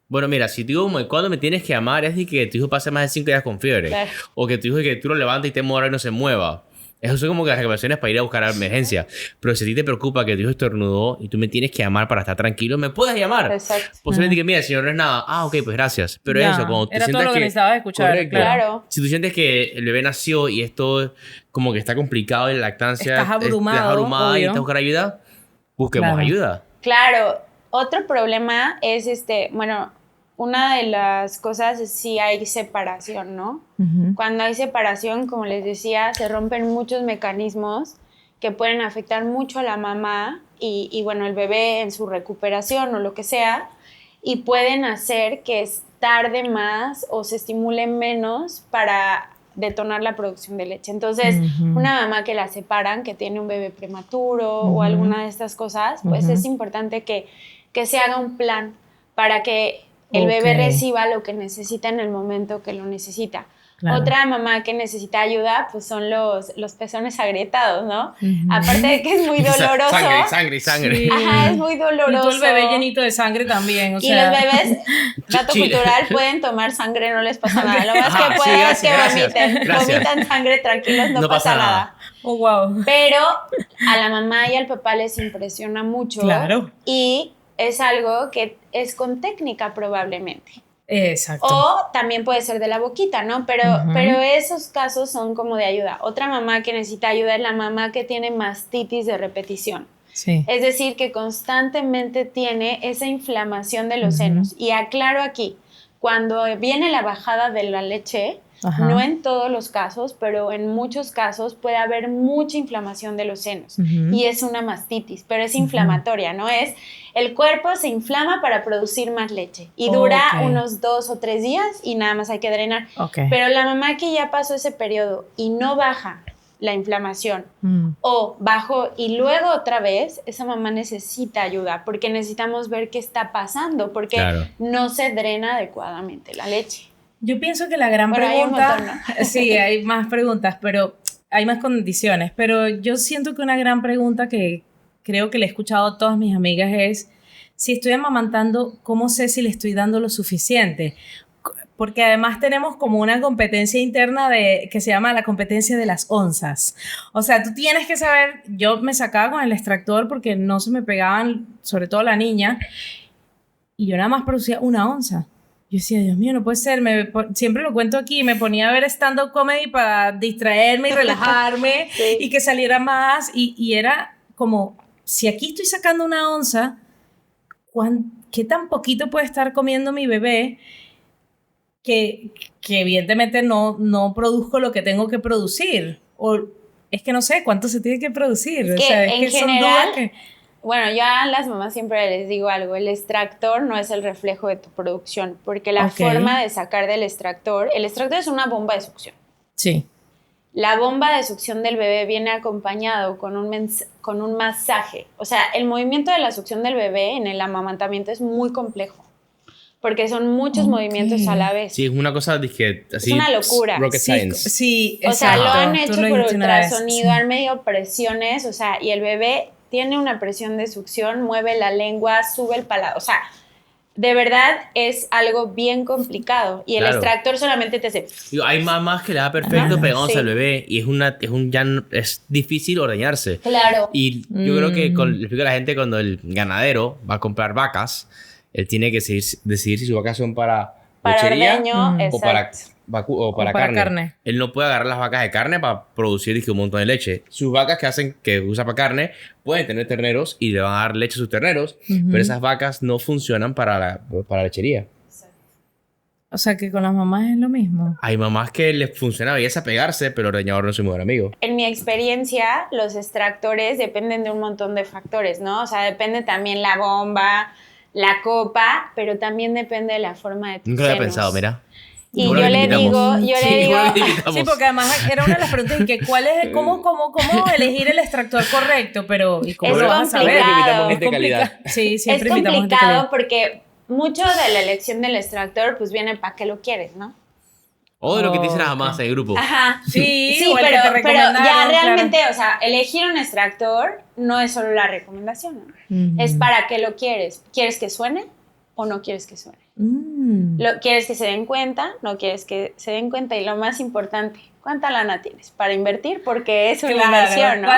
[SPEAKER 1] Bueno, mira, si te digo cuándo me tienes que llamar es de que tu hijo pase más de 5 días con fiebre. Claro. O que tu hijo que tú lo levantes y te mueva y no se mueva. Eso son como que las recomendaciones para ir a buscar a emergencia. Pero si a ti te preocupa que tu hijo estornudó y tú me tienes que llamar para estar tranquilo, me puedes llamar.
[SPEAKER 3] Exacto.
[SPEAKER 1] Posiblemente que, mira, si no es nada. Ah, ok, pues gracias. Pero eso, cuando tú
[SPEAKER 2] era
[SPEAKER 1] sientas
[SPEAKER 2] todo lo que necesitabas escuchar.
[SPEAKER 3] Claro.
[SPEAKER 1] Si tú sientes que el bebé nació y esto como que está complicado y la lactancia...
[SPEAKER 2] Estás abrumada
[SPEAKER 1] y estás buscando ayuda, busquemos ayuda.
[SPEAKER 3] Claro. Otro problema es una de las cosas es si hay separación, ¿no? Cuando hay separación, como les decía, se rompen muchos mecanismos que pueden afectar mucho a la mamá y el bebé en su recuperación o lo que sea, y pueden hacer que tarde más o se estimule menos para detonar la producción de leche. Entonces, una mamá que la separan, que tiene un bebé prematuro o alguna de estas cosas, pues es importante que se haga un plan para que el bebé reciba lo que necesita en el momento que lo necesita. Claro. Otra mamá que necesita ayuda, pues son los pezones agrietados, ¿no? Aparte de que es muy doloroso.
[SPEAKER 1] Sangre. Sí.
[SPEAKER 3] Ajá, es muy doloroso.
[SPEAKER 2] Y todo el bebé llenito de sangre también, o sea.
[SPEAKER 3] Y los bebés, dato cultural, pueden tomar sangre, no les pasa nada. Lo más que pueden es que vomitan sangre tranquilos, no pasa nada.
[SPEAKER 2] Oh, wow.
[SPEAKER 3] Pero a la mamá y al papá les impresiona mucho.
[SPEAKER 2] Claro.
[SPEAKER 3] Y es algo que es con técnica probablemente.
[SPEAKER 2] Exacto.
[SPEAKER 3] O también puede ser de la boquita, ¿no? Pero esos casos son como de ayuda. Otra mamá que necesita ayuda es la mamá que tiene mastitis de repetición.
[SPEAKER 2] Sí.
[SPEAKER 3] Es decir, que constantemente tiene esa inflamación de los senos. Y aclaro aquí, cuando viene la bajada de la leche, no en todos los casos, pero en muchos casos puede haber mucha inflamación de los senos. Y es una mastitis, pero es inflamatoria, ¿no? Es el cuerpo se inflama para producir más leche y dura unos 2 o 3 días y nada más hay que drenar. Pero la mamá que ya pasó ese periodo y no baja la inflamación o bajó y luego otra vez, esa mamá necesita ayuda porque necesitamos ver qué está pasando porque no se drena adecuadamente la leche.
[SPEAKER 2] Yo pienso que la gran pregunta... Hay un montón, ¿no? Sí, hay más preguntas, pero hay más condiciones. Pero yo siento que una gran pregunta que creo que le he escuchado a todas mis amigas es si estoy amamantando, ¿cómo sé si le estoy dando lo suficiente? Porque además tenemos como una competencia interna que se llama la competencia de las onzas. O sea, tú tienes que saber... Yo me sacaba con el extractor porque no se me pegaban, sobre todo la niña, y yo nada más producía 1 onza. Yo decía, Dios mío, no puede ser, siempre lo cuento aquí, me ponía a ver stand-up comedy para distraerme y relajarme y que saliera más, y era como, si aquí estoy sacando 1 onza, ¿qué tan poquito puede estar comiendo mi bebé que evidentemente no produzco lo que tengo que producir? O es que no sé, ¿cuánto se tiene que producir?
[SPEAKER 3] Es que son dudas que... Bueno, yo a las mamás siempre les digo algo, el extractor no es el reflejo de tu producción, porque la forma de sacar del extractor, el extractor es una bomba de succión.
[SPEAKER 2] Sí.
[SPEAKER 3] La bomba de succión del bebé viene acompañado con un masaje. O sea, el movimiento de la succión del bebé en el amamantamiento es muy complejo, porque son muchos movimientos a la vez.
[SPEAKER 1] Sí, es una cosa así,
[SPEAKER 3] es una locura.
[SPEAKER 1] Rocket science.
[SPEAKER 2] Sí,
[SPEAKER 3] o sea, lo han hecho por ultrasonido, han medido presiones, o sea, y el bebé tiene una presión de succión, mueve la lengua, sube el paladar. O sea, de verdad es algo bien complicado. Y el extractor solamente te hace...
[SPEAKER 1] Hay mamás que le da perfecto pegándose al bebé y es difícil ordeñarse.
[SPEAKER 3] Claro.
[SPEAKER 1] Y yo creo que le explico a la gente cuando el ganadero va a comprar vacas, él tiene que decidir si sus vacas son para lechería
[SPEAKER 3] ordeño,
[SPEAKER 1] o para carne. Él no puede agarrar las vacas de carne para producir un montón de leche. Sus vacas que usa para carne pueden tener terneros y le van a dar leche a sus terneros, pero esas vacas no funcionan para la lechería.
[SPEAKER 2] O sea que con las mamás es lo mismo.
[SPEAKER 1] Hay mamás que les funciona belleza pegarse, pero el ordeñador no es su mejor amigo.
[SPEAKER 3] En mi experiencia, los extractores dependen de un montón de factores, ¿no? O sea, depende también la bomba, la copa, pero también depende de la forma de tus
[SPEAKER 1] Nunca lo había pensado, mira.
[SPEAKER 3] Y yo le digo...
[SPEAKER 2] Sí, porque además era una de las preguntas que ¿cómo elegir el extractor correcto? Pero ¿y cómo
[SPEAKER 3] lo
[SPEAKER 2] vas a saber?
[SPEAKER 1] Es complicado.
[SPEAKER 2] Sí, siempre
[SPEAKER 3] es
[SPEAKER 2] complicado
[SPEAKER 3] porque mucho de la elección del extractor pues viene para qué lo quieres, ¿no?
[SPEAKER 1] O de lo que te dicen las mamás en el grupo.
[SPEAKER 3] Ajá.
[SPEAKER 2] Sí,
[SPEAKER 3] pero ya realmente, o sea, elegir un extractor no es solo la recomendación, ¿no? Es para qué lo quieres. ¿Quieres que suene o no quieres que suene? ¿Quieres que se den cuenta? ¿No quieres que se den cuenta? Y lo más importante, ¿cuánta lana tienes para invertir? Porque es una inversión, ¿no?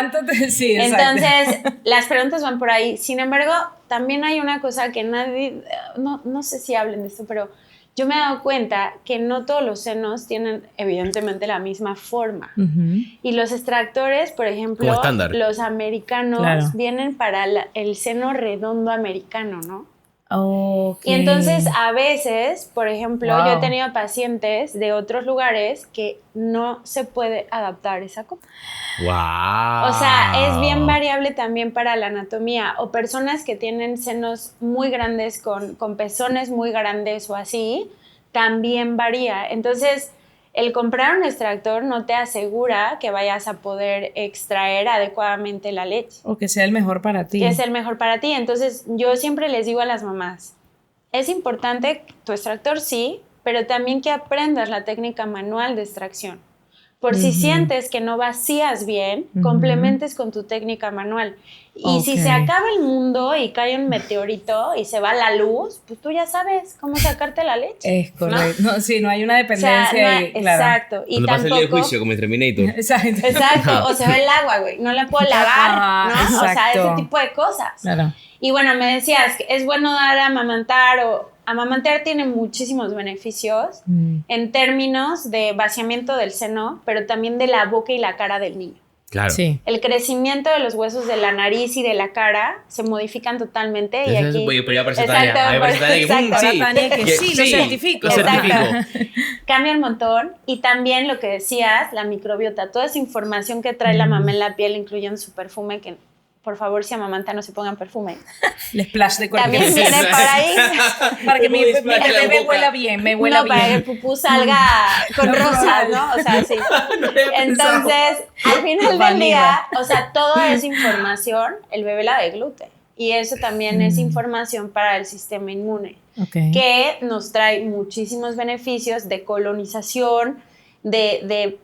[SPEAKER 2] Sí,
[SPEAKER 3] entonces, las preguntas van por ahí. Sin embargo, también hay una cosa que nadie... No sé si hablen de esto, pero yo me he dado cuenta que no todos los senos tienen, evidentemente, la misma forma. Y los extractores, por ejemplo, los americanos vienen para el seno redondo americano, ¿no? Y entonces a veces, por ejemplo, yo he tenido pacientes de otros lugares que no se puede adaptar esa copa. O sea, es bien variable también para la anatomía. O personas que tienen senos muy grandes con pezones muy grandes o así, también varía. Entonces, el comprar un extractor no te asegura que vayas a poder extraer adecuadamente la leche.
[SPEAKER 2] O que sea el mejor para ti.
[SPEAKER 3] Que es el mejor para ti. Entonces, yo siempre les digo a las mamás, es importante tu extractor, sí, pero también que aprendas la técnica manual de extracción. Por si sientes que no vacías bien, complementes con tu técnica manual. Y si se acaba el mundo y cae un meteorito y se va la luz, pues tú ya sabes cómo sacarte la leche.
[SPEAKER 2] Es correcto. ¿No? Sí, no hay una dependencia.
[SPEAKER 3] O sea, no hay, ahí, claro. Exacto. Y
[SPEAKER 1] cuando pasa el día de juicio, como en Terminator.
[SPEAKER 3] Exacto. O se va el agua, güey. No la puedo lavar, ¿no? Exacto. O sea, ese tipo de cosas.
[SPEAKER 2] Claro.
[SPEAKER 3] Y bueno, me decías que es bueno dar a amamantar o... Amamantar tiene muchísimos beneficios en términos de vaciamiento del seno, pero también de la boca y la cara del niño.
[SPEAKER 1] Claro.
[SPEAKER 2] Sí.
[SPEAKER 3] El crecimiento de los huesos de la nariz y de la cara se modifican totalmente. Y aquí,
[SPEAKER 1] pero ya aparece Tania.
[SPEAKER 2] Que sí, lo certifico.
[SPEAKER 3] Cambia un montón. Y también lo que decías, la microbiota, toda esa información que trae la mamá en la piel, incluyendo su perfume, que por favor, si amamantan, no se pongan perfume.
[SPEAKER 2] El splash de cuerpo.
[SPEAKER 3] También viene para ahí.
[SPEAKER 2] Para que mi bebé huela bien, me huela bien.
[SPEAKER 3] Para que el pupú salga con rosas, ¿no? O sea, sí. Entonces, al final del día, o sea, toda esa información, el bebé la deglute. Y eso también es información para el sistema inmune. Que nos trae muchísimos beneficios de colonización, de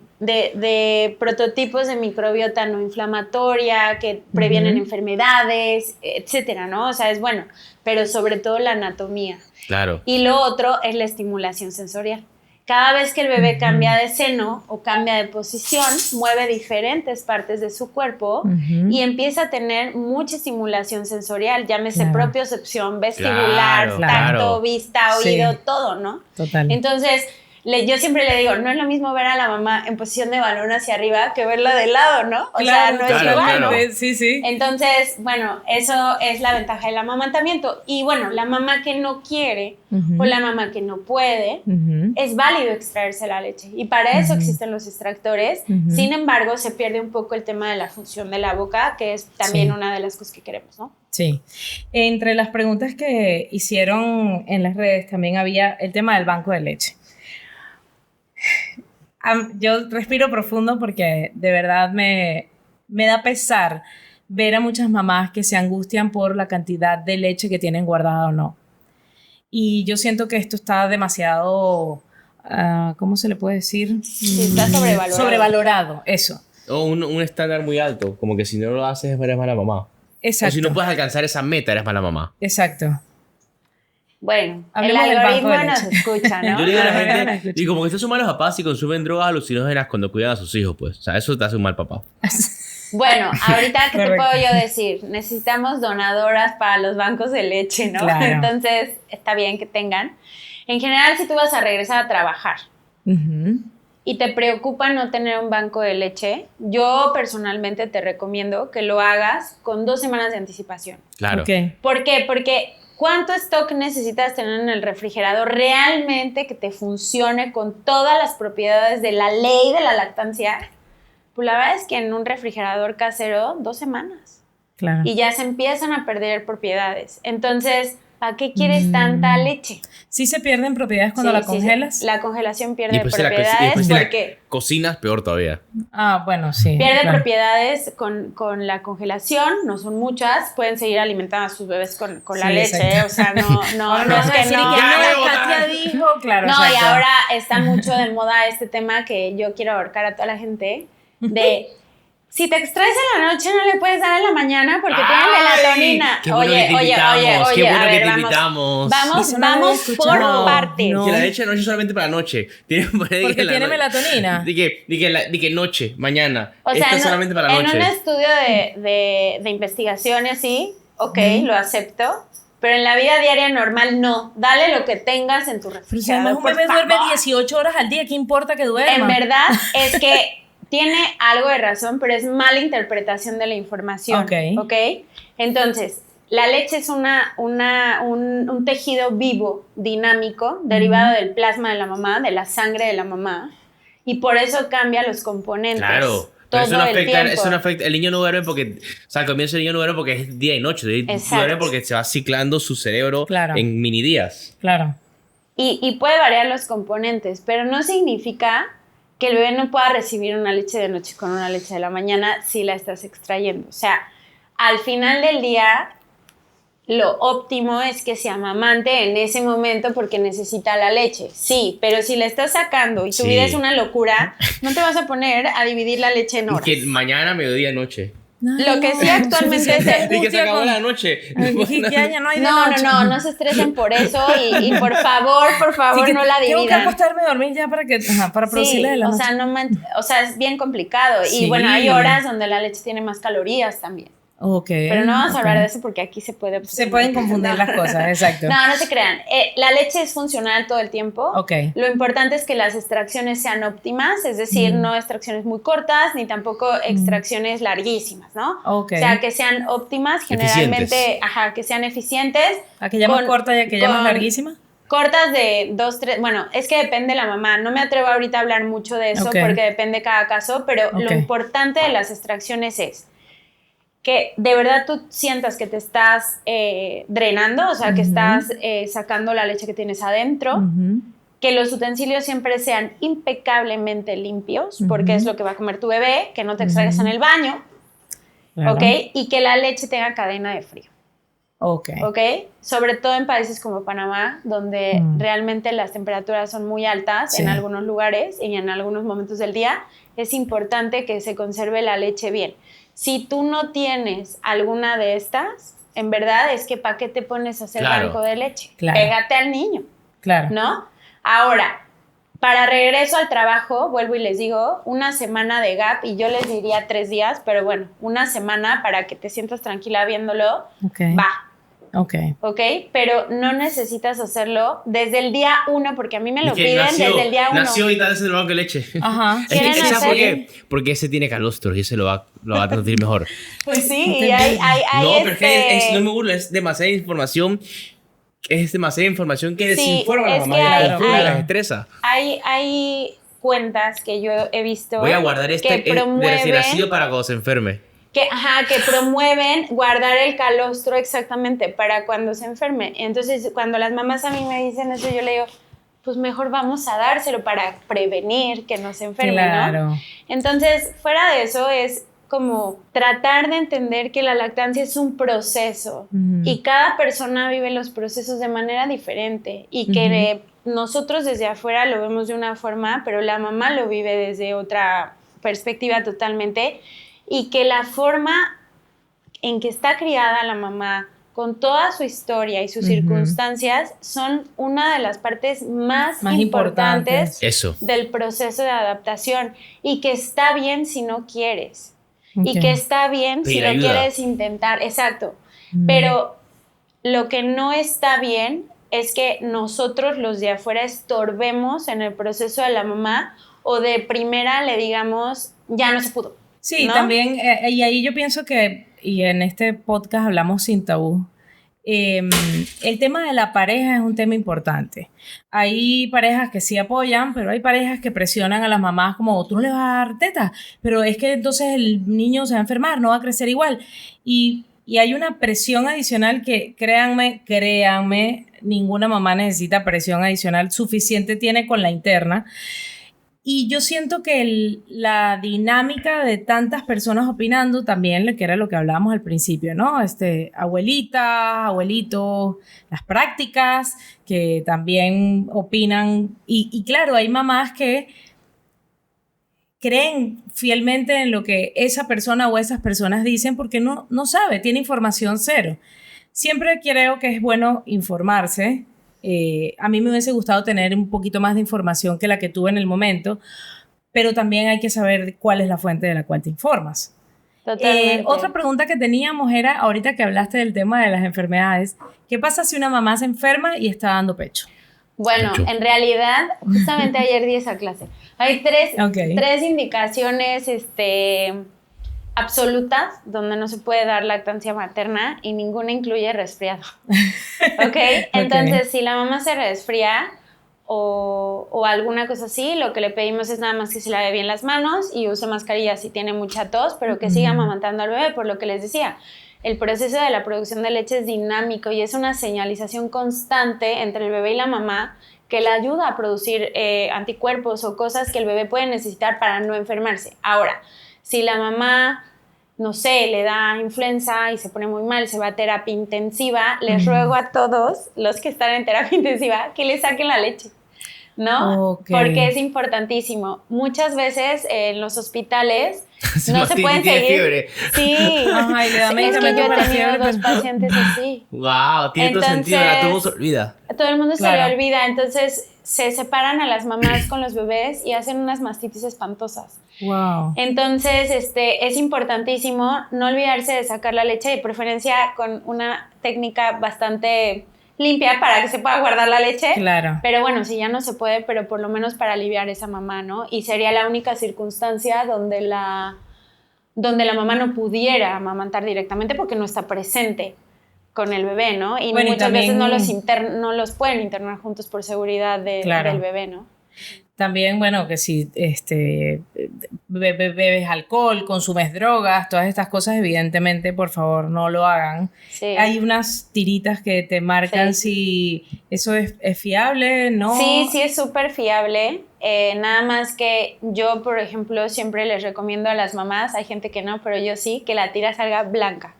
[SPEAKER 3] prototipos de microbiota no inflamatoria que previenen enfermedades, etcétera, ¿no? O sea, es bueno, pero sobre todo la anatomía.
[SPEAKER 1] Claro.
[SPEAKER 3] Y lo otro es la estimulación sensorial. Cada vez que el bebé cambia de seno o cambia de posición, mueve diferentes partes de su cuerpo y empieza a tener mucha estimulación sensorial, llámese propiocepción, vestibular, tacto, vista, oído, todo, ¿no?
[SPEAKER 2] Total.
[SPEAKER 3] Entonces, yo siempre le digo, no es lo mismo ver a la mamá en posición de balón hacia arriba que verla de lado, ¿no? O sea, no es igual, ¿no?
[SPEAKER 2] Sí, sí.
[SPEAKER 3] Entonces, bueno, eso es la ventaja del amamantamiento. Y bueno, la mamá que no quiere o la mamá que no puede, es válido extraerse la leche. Y para eso existen los extractores. Sin embargo, se pierde un poco el tema de la función de la boca, que es también una de las cosas que queremos, ¿no?
[SPEAKER 2] Sí. Entre las preguntas que hicieron en las redes también había el tema del banco de leche. Yo respiro profundo porque de verdad me da pesar ver a muchas mamás que se angustian por la cantidad de leche que tienen guardada o no. Y yo siento que esto está demasiado, ¿cómo se le puede decir?
[SPEAKER 3] Sí, está sobrevalorado.
[SPEAKER 2] Sobrevalorado, eso.
[SPEAKER 1] O un estándar muy alto, como que si no lo haces eres mala mamá.
[SPEAKER 2] Exacto.
[SPEAKER 1] O si no puedes alcanzar esa meta eres mala mamá.
[SPEAKER 2] Exacto.
[SPEAKER 3] Bueno, hablemos el algoritmo nos escucha, ¿no?
[SPEAKER 1] Yo le digo a la gente, y como que estos son malos papás si consumen drogas alucinógenas cuando cuidan a sus hijos, pues. O sea, eso te hace un mal papá.
[SPEAKER 3] Bueno, ahorita, ¿qué te puedo yo decir? Necesitamos donadoras para los bancos de leche, ¿no? Claro. Entonces, está bien que tengan. En general, si tú vas a regresar a trabajar y te preocupa no tener un banco de leche, yo personalmente te recomiendo que lo hagas con 2 semanas de anticipación.
[SPEAKER 1] Claro.
[SPEAKER 3] ¿Por qué? Porque ¿cuánto stock necesitas tener en el refrigerador realmente que te funcione con todas las propiedades de la ley de la lactancia? Pues la verdad es que en un refrigerador casero 2 semanas.
[SPEAKER 2] Claro.
[SPEAKER 3] Y ya se empiezan a perder propiedades. Entonces, ¿para qué quieres tanta leche?
[SPEAKER 2] ¿Sí se pierden propiedades cuando la congelas?
[SPEAKER 3] Sí. La congelación pierde propiedades porque...
[SPEAKER 1] cocinas, peor todavía.
[SPEAKER 2] Ah, bueno, sí.
[SPEAKER 3] Pierde propiedades con la congelación, no son muchas, pueden seguir alimentando a sus bebés con la leche, o sea, no es que no.
[SPEAKER 2] Katia dijo, claro.
[SPEAKER 3] No, exacto. Y ahora está mucho de moda este tema que yo quiero ahorcar a toda la gente, de... Si te extraes en la noche, no le puedes dar en la mañana porque tiene melatonina.
[SPEAKER 1] Qué bueno que te invitamos.
[SPEAKER 3] Vamos por partes.
[SPEAKER 1] No. Que la leche de noche es solamente para la noche.
[SPEAKER 2] Porque tiene melatonina.
[SPEAKER 1] Di que noche, mañana.
[SPEAKER 3] O sea,
[SPEAKER 1] es solamente para la noche.
[SPEAKER 3] En un estudio de investigaciones, sí, lo acepto. Pero en la vida diaria normal, no. Dale lo que tengas en tu refrigerador.
[SPEAKER 2] Un bebé duerme 18 horas al día. ¿Qué importa que duerma?
[SPEAKER 3] En verdad, es que... tiene algo de razón, pero es mala interpretación de la información. ¿Ok? Entonces, la leche es un tejido vivo, dinámico, derivado del plasma de la mamá, de la sangre de la mamá, y por eso cambia los componentes.
[SPEAKER 1] Claro. Pero eso no afecta. El niño no duerme porque... O sea, al comienzo el niño no duerme porque es día y noche. Duerme porque se va ciclando su cerebro en mini días.
[SPEAKER 2] Claro.
[SPEAKER 3] Y puede variar los componentes, pero no significa... que el bebé no pueda recibir una leche de noche con una leche de la mañana si la estás extrayendo. O sea, al final del día, lo óptimo es que se amamante en ese momento porque necesita la leche. Sí, pero si le estás sacando y tu vida es una locura, no te vas a poner a dividir la leche en horas.
[SPEAKER 1] Y que mañana, mediodía, noche.
[SPEAKER 3] Lo que sí actualmente es...
[SPEAKER 1] Y que se acabó la noche.
[SPEAKER 3] No se estresen por eso y por favor, sí, no la dividan.
[SPEAKER 2] Tengo que acostarme a dormir ya para producirle de la noche.
[SPEAKER 3] O sea, es bien complicado. Sí. Y bueno, hay horas donde la leche tiene más calorías también. Pero no vamos a hablar de eso porque aquí se pueden
[SPEAKER 2] confundir las cosas, exacto.
[SPEAKER 3] No se crean. La leche es funcional todo el tiempo. Lo importante es que las extracciones sean óptimas, es decir, no extracciones muy cortas ni tampoco extracciones larguísimas, ¿no? O sea, que sean óptimas, generalmente, que sean eficientes.
[SPEAKER 2] ¿A que llamas corta y a que llamas larguísima?
[SPEAKER 3] Cortas de 2, 3, bueno, es que depende de la mamá. No me atrevo ahorita a hablar mucho de eso porque depende de cada caso, pero lo importante de las extracciones es que de verdad tú sientas que te estás drenando, o sea, que estás sacando la leche que tienes adentro, que los utensilios siempre sean impecablemente limpios, porque es lo que va a comer tu bebé, que no te extraigas en el baño, ¿ok? Y que la leche tenga cadena de frío. ¿Ok? Sobre todo en países como Panamá, donde realmente las temperaturas son muy altas en algunos lugares y en algunos momentos del día, es importante que se conserve la leche bien. Si tú no tienes alguna de estas, en verdad es que ¿para qué te pones a hacer banco de leche? Pégate al niño, ¿no? Ahora, para regreso al trabajo, vuelvo y les digo, una semana de gap, y yo les diría 3 días, pero bueno, una semana para que te sientas tranquila viéndolo, va. Pero no necesitas hacerlo desde el día 1, porque a mí me lo piden desde el día 1.
[SPEAKER 1] Nació y tal vez el banco de leche. ¿Sabes por qué? Porque ese tiene calostros y ese lo va a sentir mejor.
[SPEAKER 3] Pues sí, y hay
[SPEAKER 1] no, pero no me burlo, es demasiada información. Es demasiada información que desinforma a la mamá y las estresa.
[SPEAKER 3] Hay cuentas que yo he visto.
[SPEAKER 1] Voy a guardar de recién nacido para cuando se enferme.
[SPEAKER 3] Que promueven guardar el calostro exactamente para cuando se enferme. Entonces, cuando las mamás a mí me dicen eso, yo le digo, pues mejor vamos a dárselo para prevenir que no se enferme, ¿no? Entonces, fuera de eso, es como tratar de entender que la lactancia es un proceso y cada persona vive los procesos de manera diferente y que nosotros desde afuera lo vemos de una forma, pero la mamá lo vive desde otra perspectiva totalmente. Y que la forma en que está criada la mamá, con toda su historia y sus circunstancias, son una de las partes más importantes del proceso de adaptación. Y que está bien si no quieres. Y que está bien si lo quieres intentar. Exacto. Pero lo que no está bien es que nosotros, los de afuera, estorbemos en el proceso de la mamá o de primera le digamos, ya no se pudo.
[SPEAKER 2] Sí, ¿no? También, y ahí yo pienso que, y en este podcast hablamos sin tabú, el tema de la pareja es un tema importante. Hay parejas que sí apoyan, pero hay parejas que presionan a las mamás como, tú no le vas a dar teta, pero es que entonces el niño se va a enfermar, no va a crecer igual. Y hay una presión adicional que, créanme, ninguna mamá necesita presión adicional, suficiente tiene con la interna. Y yo siento que la dinámica de tantas personas opinando también, que era lo que hablábamos al principio, ¿no? Abuelitas, abuelitos, las prácticas que también opinan. Y claro, hay mamás que creen fielmente en lo que esa persona o esas personas dicen porque no sabe, tiene información cero. Siempre creo que es bueno informarse. A mí me hubiese gustado tener un poquito más de información que la que tuve en el momento, pero también hay que saber cuál es la fuente de la cual te informas.
[SPEAKER 3] Totalmente.
[SPEAKER 2] Otra pregunta que teníamos era, ahorita que hablaste del tema de las enfermedades, ¿qué pasa si una mamá se enferma y está dando pecho?
[SPEAKER 3] Bueno, en realidad, justamente ayer di esa clase. Hay tres indicaciones absolutas donde no se puede dar lactancia materna y ninguna incluye resfriado. Entonces, si la mamá se resfría o alguna cosa así, lo que le pedimos es nada más que se lave bien las manos y use mascarilla si tiene mucha tos, pero que siga amamantando al bebé, por lo que les decía. El proceso de la producción de leche es dinámico y es una señalización constante entre el bebé y la mamá que le ayuda a producir anticuerpos o cosas que el bebé puede necesitar para no enfermarse. Ahora, si la mamá no sé, le da influenza y se pone muy mal, se va a terapia intensiva, les ruego a todos los que están en terapia intensiva que le saquen la leche, ¿no?
[SPEAKER 2] Okay.
[SPEAKER 3] Porque es importantísimo. Muchas veces en los hospitales no se pueden
[SPEAKER 1] tiene
[SPEAKER 3] seguir.
[SPEAKER 1] Fiebre.
[SPEAKER 3] Sí,
[SPEAKER 2] Ay, le da
[SPEAKER 3] es que
[SPEAKER 2] medicamento
[SPEAKER 3] yo he
[SPEAKER 2] para
[SPEAKER 3] tenido
[SPEAKER 2] fiebre,
[SPEAKER 3] dos
[SPEAKER 2] pero-
[SPEAKER 3] pacientes así.
[SPEAKER 1] Wow, tiene todo sentido.
[SPEAKER 3] Entonces,
[SPEAKER 1] Todo se olvida.
[SPEAKER 3] Todo el mundo se
[SPEAKER 2] Claro.
[SPEAKER 3] le olvida, entonces se separan a las mamás con los bebés y hacen unas mastitis espantosas.
[SPEAKER 2] Wow.
[SPEAKER 3] Entonces, es importantísimo no olvidarse de sacar la leche, de preferencia con una técnica bastante limpia para que se pueda guardar la leche.
[SPEAKER 2] Claro.
[SPEAKER 3] Pero bueno, si ya no se puede, pero por lo menos para aliviar a esa mamá, ¿no? Y sería la única circunstancia donde la mamá no pudiera amamantar directamente porque no está presente con el bebé, ¿no? Y
[SPEAKER 2] Bueno, y
[SPEAKER 3] muchas veces
[SPEAKER 2] también-
[SPEAKER 3] no los pueden internar juntos por seguridad
[SPEAKER 2] Claro.
[SPEAKER 3] del bebé, ¿no?
[SPEAKER 2] También, bueno, que si bebes alcohol, consumes drogas, todas estas cosas, evidentemente, por favor, no lo hagan.
[SPEAKER 3] Sí.
[SPEAKER 2] Hay unas tiritas que te marcan si eso es fiable, ¿no?
[SPEAKER 3] Sí, sí es súper fiable. Nada más que yo, por ejemplo, siempre les recomiendo a las mamás, hay gente que no, pero yo sí, que la tira salga blanca.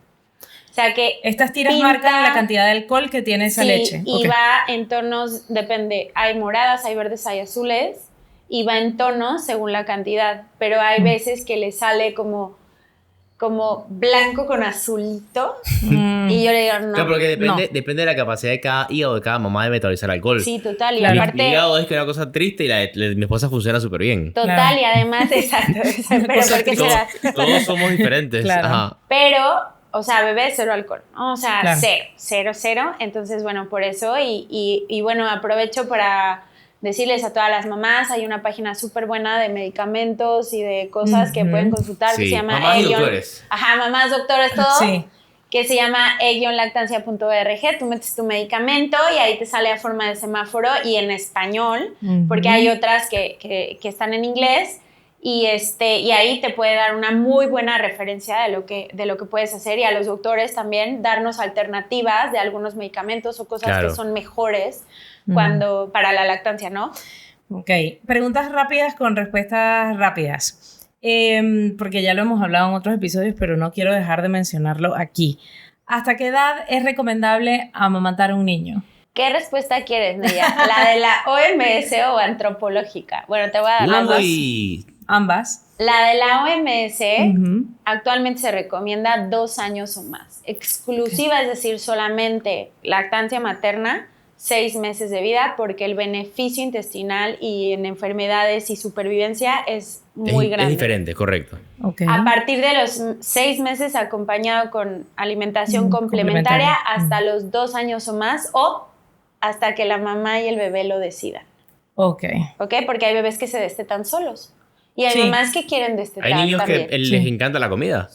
[SPEAKER 3] O sea que
[SPEAKER 2] Estas tiras
[SPEAKER 3] pinta-
[SPEAKER 2] marcan la cantidad de alcohol que tiene esa
[SPEAKER 3] sí,
[SPEAKER 2] leche.
[SPEAKER 3] y
[SPEAKER 2] Ok.
[SPEAKER 3] va en tonos, depende, hay moradas, hay verdes, hay azules, y va en tonos según la cantidad, pero hay veces que le sale como blanco con azulito, y yo le digo, no.
[SPEAKER 1] Claro, porque
[SPEAKER 2] no.
[SPEAKER 1] depende de la capacidad de cada hígado de cada mamá de metabolizar alcohol.
[SPEAKER 3] Sí, total, y
[SPEAKER 2] Claro.
[SPEAKER 1] Mi
[SPEAKER 3] aparte...
[SPEAKER 1] hígado es que es una cosa triste y la de mi esposa funciona súper bien.
[SPEAKER 3] Total,
[SPEAKER 2] Claro.
[SPEAKER 3] y además, exacto, pero
[SPEAKER 2] cosa
[SPEAKER 3] ¿por qué
[SPEAKER 2] triste.
[SPEAKER 3] será?
[SPEAKER 1] Todos somos diferentes.
[SPEAKER 2] Claro.
[SPEAKER 1] Ajá.
[SPEAKER 3] Pero, o sea, bebé, cero alcohol, ¿no? O sea,
[SPEAKER 2] Claro.
[SPEAKER 3] cero. Entonces, bueno, por eso, y bueno, aprovecho para decirles a todas las mamás, hay una página súper buena de medicamentos y de cosas que pueden consultar, que
[SPEAKER 1] Sí,
[SPEAKER 3] se llama
[SPEAKER 1] mamás y doctores.
[SPEAKER 3] Ajá, mamás, doctores, todo.
[SPEAKER 2] Sí.
[SPEAKER 3] Que se llama e-lactancia.org. Tú metes tu medicamento y ahí te sale a forma de semáforo y en español, porque hay otras que están en inglés. Y ahí te puede dar una muy buena referencia de lo que puedes hacer, y a los doctores también darnos alternativas de algunos medicamentos o cosas
[SPEAKER 1] Claro.
[SPEAKER 3] que son mejores para la lactancia, ¿no?
[SPEAKER 2] Ok. Preguntas rápidas con respuestas rápidas. Porque ya lo hemos hablado en otros episodios, pero no quiero dejar de mencionarlo aquí. ¿Hasta qué edad es recomendable amamantar a un niño?
[SPEAKER 3] ¿Qué respuesta quieres, Neya? ¿La de la OMS o antropológica? Bueno, te voy a dar las dos.
[SPEAKER 1] Uy,
[SPEAKER 2] Ambas.
[SPEAKER 3] La de la OMS
[SPEAKER 2] Ujú.
[SPEAKER 3] actualmente se recomienda 2 años o más. Exclusiva, es decir, solamente lactancia materna, 6 meses de vida, porque el beneficio intestinal y en enfermedades y supervivencia es muy grande.
[SPEAKER 1] Es diferente, correcto.
[SPEAKER 2] Ok.
[SPEAKER 3] A partir de los 6 meses acompañado con alimentación complementaria hasta los 2 años o más, o hasta que la mamá y el bebé lo decidan.
[SPEAKER 2] Ok.
[SPEAKER 3] ¿Ok? Porque hay bebés que se destetan solos. Y hay
[SPEAKER 2] Sí.
[SPEAKER 3] mamás que quieren destetar
[SPEAKER 1] Hay niños
[SPEAKER 3] también.
[SPEAKER 1] que les encanta la comida.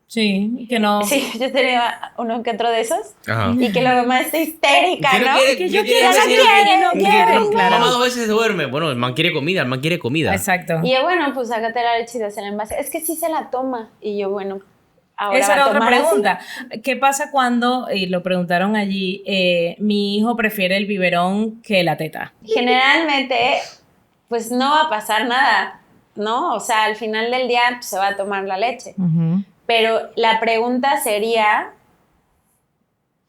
[SPEAKER 2] Sí, que no...
[SPEAKER 3] Sí, yo tenía uno que otro de esos.
[SPEAKER 1] Ajá.
[SPEAKER 3] Y que la mamá está histérica,
[SPEAKER 1] ¿Qué
[SPEAKER 3] ¿no?
[SPEAKER 1] quiere?
[SPEAKER 2] Que yo
[SPEAKER 1] ¿Qué
[SPEAKER 2] quiero,
[SPEAKER 1] quiere?
[SPEAKER 2] no quiere, no quiere, claro.
[SPEAKER 1] Mamá 2 veces se duerme. Bueno, el man quiere comida, el man quiere comida.
[SPEAKER 2] Exacto.
[SPEAKER 3] Y yo, bueno, pues sácate la leche y dásela en envase. Es que sí se la toma. Y yo, bueno, ahora
[SPEAKER 2] Esa
[SPEAKER 3] va
[SPEAKER 2] era
[SPEAKER 3] a
[SPEAKER 2] otra
[SPEAKER 3] tomar así.
[SPEAKER 2] pregunta. ¿Qué pasa cuando, y lo preguntaron allí, mi hijo prefiere el biberón que la teta?
[SPEAKER 3] Generalmente, pues no va a pasar nada, ¿no? O sea, al final del día pues, se va a tomar la leche. Pero la pregunta sería,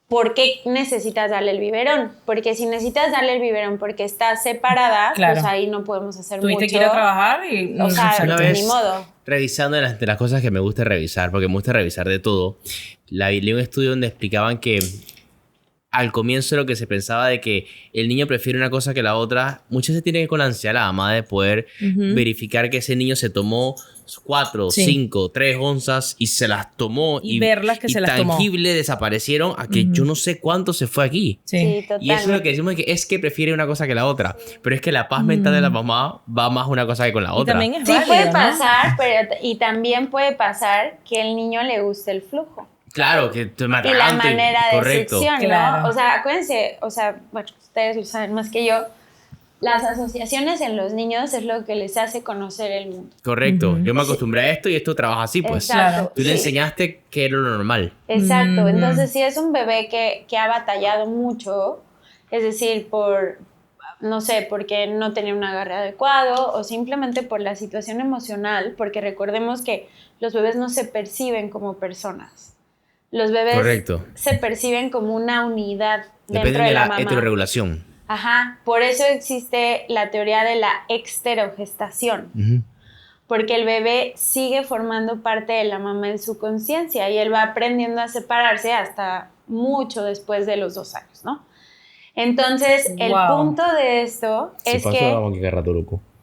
[SPEAKER 3] ¿por qué necesitas darle el biberón? Porque si necesitas darle el biberón porque está separada,
[SPEAKER 2] Claro.
[SPEAKER 3] pues ahí no podemos hacer
[SPEAKER 2] Tuviste
[SPEAKER 3] mucho.
[SPEAKER 2] que ir a trabajar y...
[SPEAKER 3] O sea,
[SPEAKER 1] Una
[SPEAKER 3] ni
[SPEAKER 1] vez-
[SPEAKER 3] modo.
[SPEAKER 1] Revisando de las cosas que me gusta revisar, porque me gusta revisar de todo, leí un estudio donde explicaban que al comienzo lo que se pensaba de que el niño prefiere una cosa que la otra, muchas veces tiene que ver con la ansiedad de la mamá de poder verificar que ese niño se tomó 4,
[SPEAKER 2] Sí.
[SPEAKER 1] 5, 3 onzas y se las tomó
[SPEAKER 2] Y verlas que se las tomó.
[SPEAKER 1] tangible desaparecieron a que yo no sé cuánto se fue aquí.
[SPEAKER 3] Sí,
[SPEAKER 2] Sí.
[SPEAKER 3] totalmente.
[SPEAKER 1] Y eso es lo que decimos, que es que prefiere una cosa que la otra. Pero es que la paz mental de la mamá va más una cosa que con la
[SPEAKER 2] Y
[SPEAKER 1] otra.
[SPEAKER 2] también es
[SPEAKER 3] Sí
[SPEAKER 2] válido,
[SPEAKER 3] puede
[SPEAKER 2] ¿no?
[SPEAKER 3] pasar, y también puede pasar que el niño le guste el flujo.
[SPEAKER 1] Claro, que te
[SPEAKER 3] Y la
[SPEAKER 1] atragante,
[SPEAKER 3] manera de
[SPEAKER 1] correcto.
[SPEAKER 3] succión,
[SPEAKER 2] Claro.
[SPEAKER 3] ¿no? O sea, acuérdense, o sea, bueno, ustedes lo saben más que yo, las asociaciones en los niños es lo que les hace conocer el mundo.
[SPEAKER 1] Correcto. Yo me acostumbré a esto y esto trabaja así, pues.
[SPEAKER 3] Exacto.
[SPEAKER 1] Tú le
[SPEAKER 3] Sí.
[SPEAKER 1] enseñaste que era lo normal.
[SPEAKER 3] Exacto. Entonces, si es un bebé que ha batallado mucho, es decir, no sé, porque no tenía un agarre adecuado o simplemente por la situación emocional, porque recordemos que los bebés no se perciben como personas. Los bebés
[SPEAKER 1] Correcto.
[SPEAKER 3] se perciben como una unidad
[SPEAKER 1] Depende
[SPEAKER 3] dentro de la mamá.
[SPEAKER 1] heterorregulación.
[SPEAKER 3] Ajá, por eso existe la teoría de la exterogestación. Porque el bebé sigue formando parte de la mamá en su conciencia y él va aprendiendo a separarse hasta mucho después de los 2 años, ¿no? Entonces, el punto de esto es que...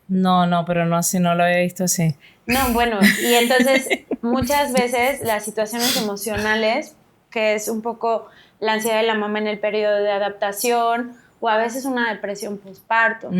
[SPEAKER 2] No, pero no así, no lo había visto así.
[SPEAKER 3] No, bueno, y entonces muchas veces las situaciones emocionales, que es un poco la ansiedad de la mamá en el periodo de adaptación, o a veces una depresión postparto,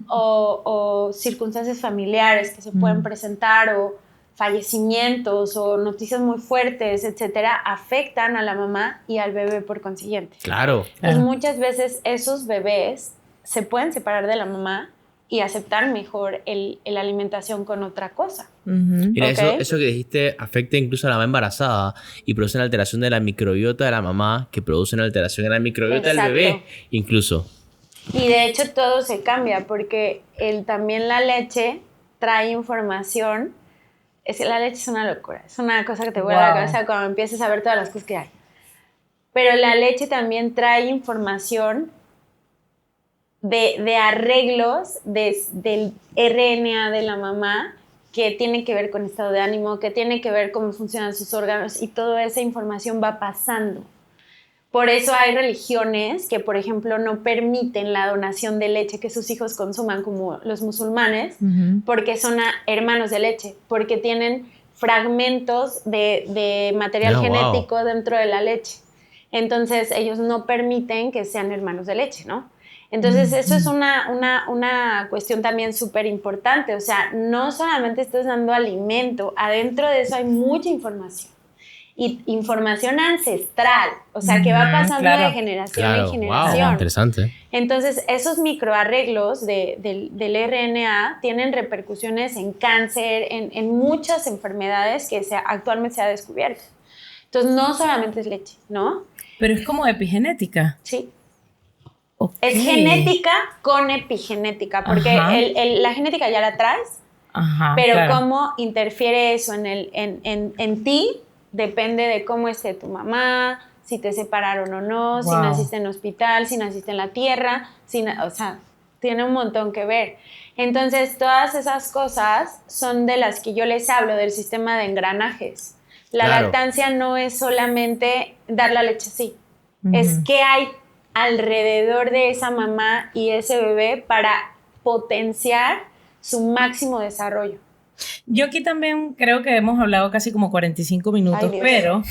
[SPEAKER 3] o circunstancias familiares que se pueden presentar, o fallecimientos, o noticias muy fuertes, etcétera, afectan a la mamá y al bebé por consiguiente.
[SPEAKER 1] Claro.
[SPEAKER 3] Entonces, muchas veces esos bebés se pueden separar de la mamá y aceptar mejor la alimentación con otra cosa.
[SPEAKER 1] Mira,
[SPEAKER 3] ¿Okay?
[SPEAKER 1] eso que dijiste afecta incluso a la mamá embarazada y produce una alteración de la microbiota de la mamá, que produce una alteración en la microbiota del bebé, incluso.
[SPEAKER 3] Y de hecho todo se cambia porque también la leche trae información. La leche es una locura, es una cosa que te vuela la cabeza cuando empiezas a ver todas las cosas que hay. Pero la leche también trae información de arreglos del RNA de la mamá que tiene que ver con estado de ánimo, que tiene que ver cómo funcionan sus órganos y toda esa información va pasando. Por eso hay religiones que, por ejemplo, no permiten la donación de leche que sus hijos consuman, como los musulmanes, porque son hermanos de leche, porque tienen fragmentos de material genético dentro de la leche. Entonces, ellos no permiten que sean hermanos de leche, ¿no? Entonces, eso es una cuestión también súper importante. O sea, no solamente estás dando alimento, adentro de eso hay mucha información. Y información ancestral, o sea, que va pasando de generación en generación.
[SPEAKER 1] Wow, interesante.
[SPEAKER 3] Entonces, esos microarreglos del RNA tienen repercusiones en cáncer, en muchas enfermedades que actualmente se ha descubierto. Entonces, no solamente es leche, ¿no?
[SPEAKER 2] Pero es como epigenética.
[SPEAKER 3] Sí.
[SPEAKER 2] Okay.
[SPEAKER 3] Es genética con epigenética, porque la genética ya la traes, pero cómo interfiere eso en ti depende de cómo esté tu mamá, si te separaron o no, si naciste en hospital, si naciste en la tierra, o sea, tiene un montón que ver. Entonces, todas esas cosas son de las que yo les hablo, del sistema de engranajes. La lactancia no es solamente dar la leche así, es que hay alrededor de esa mamá y ese bebé para potenciar su máximo desarrollo.
[SPEAKER 2] Yo aquí también creo que hemos hablado casi como 45 minutos, pero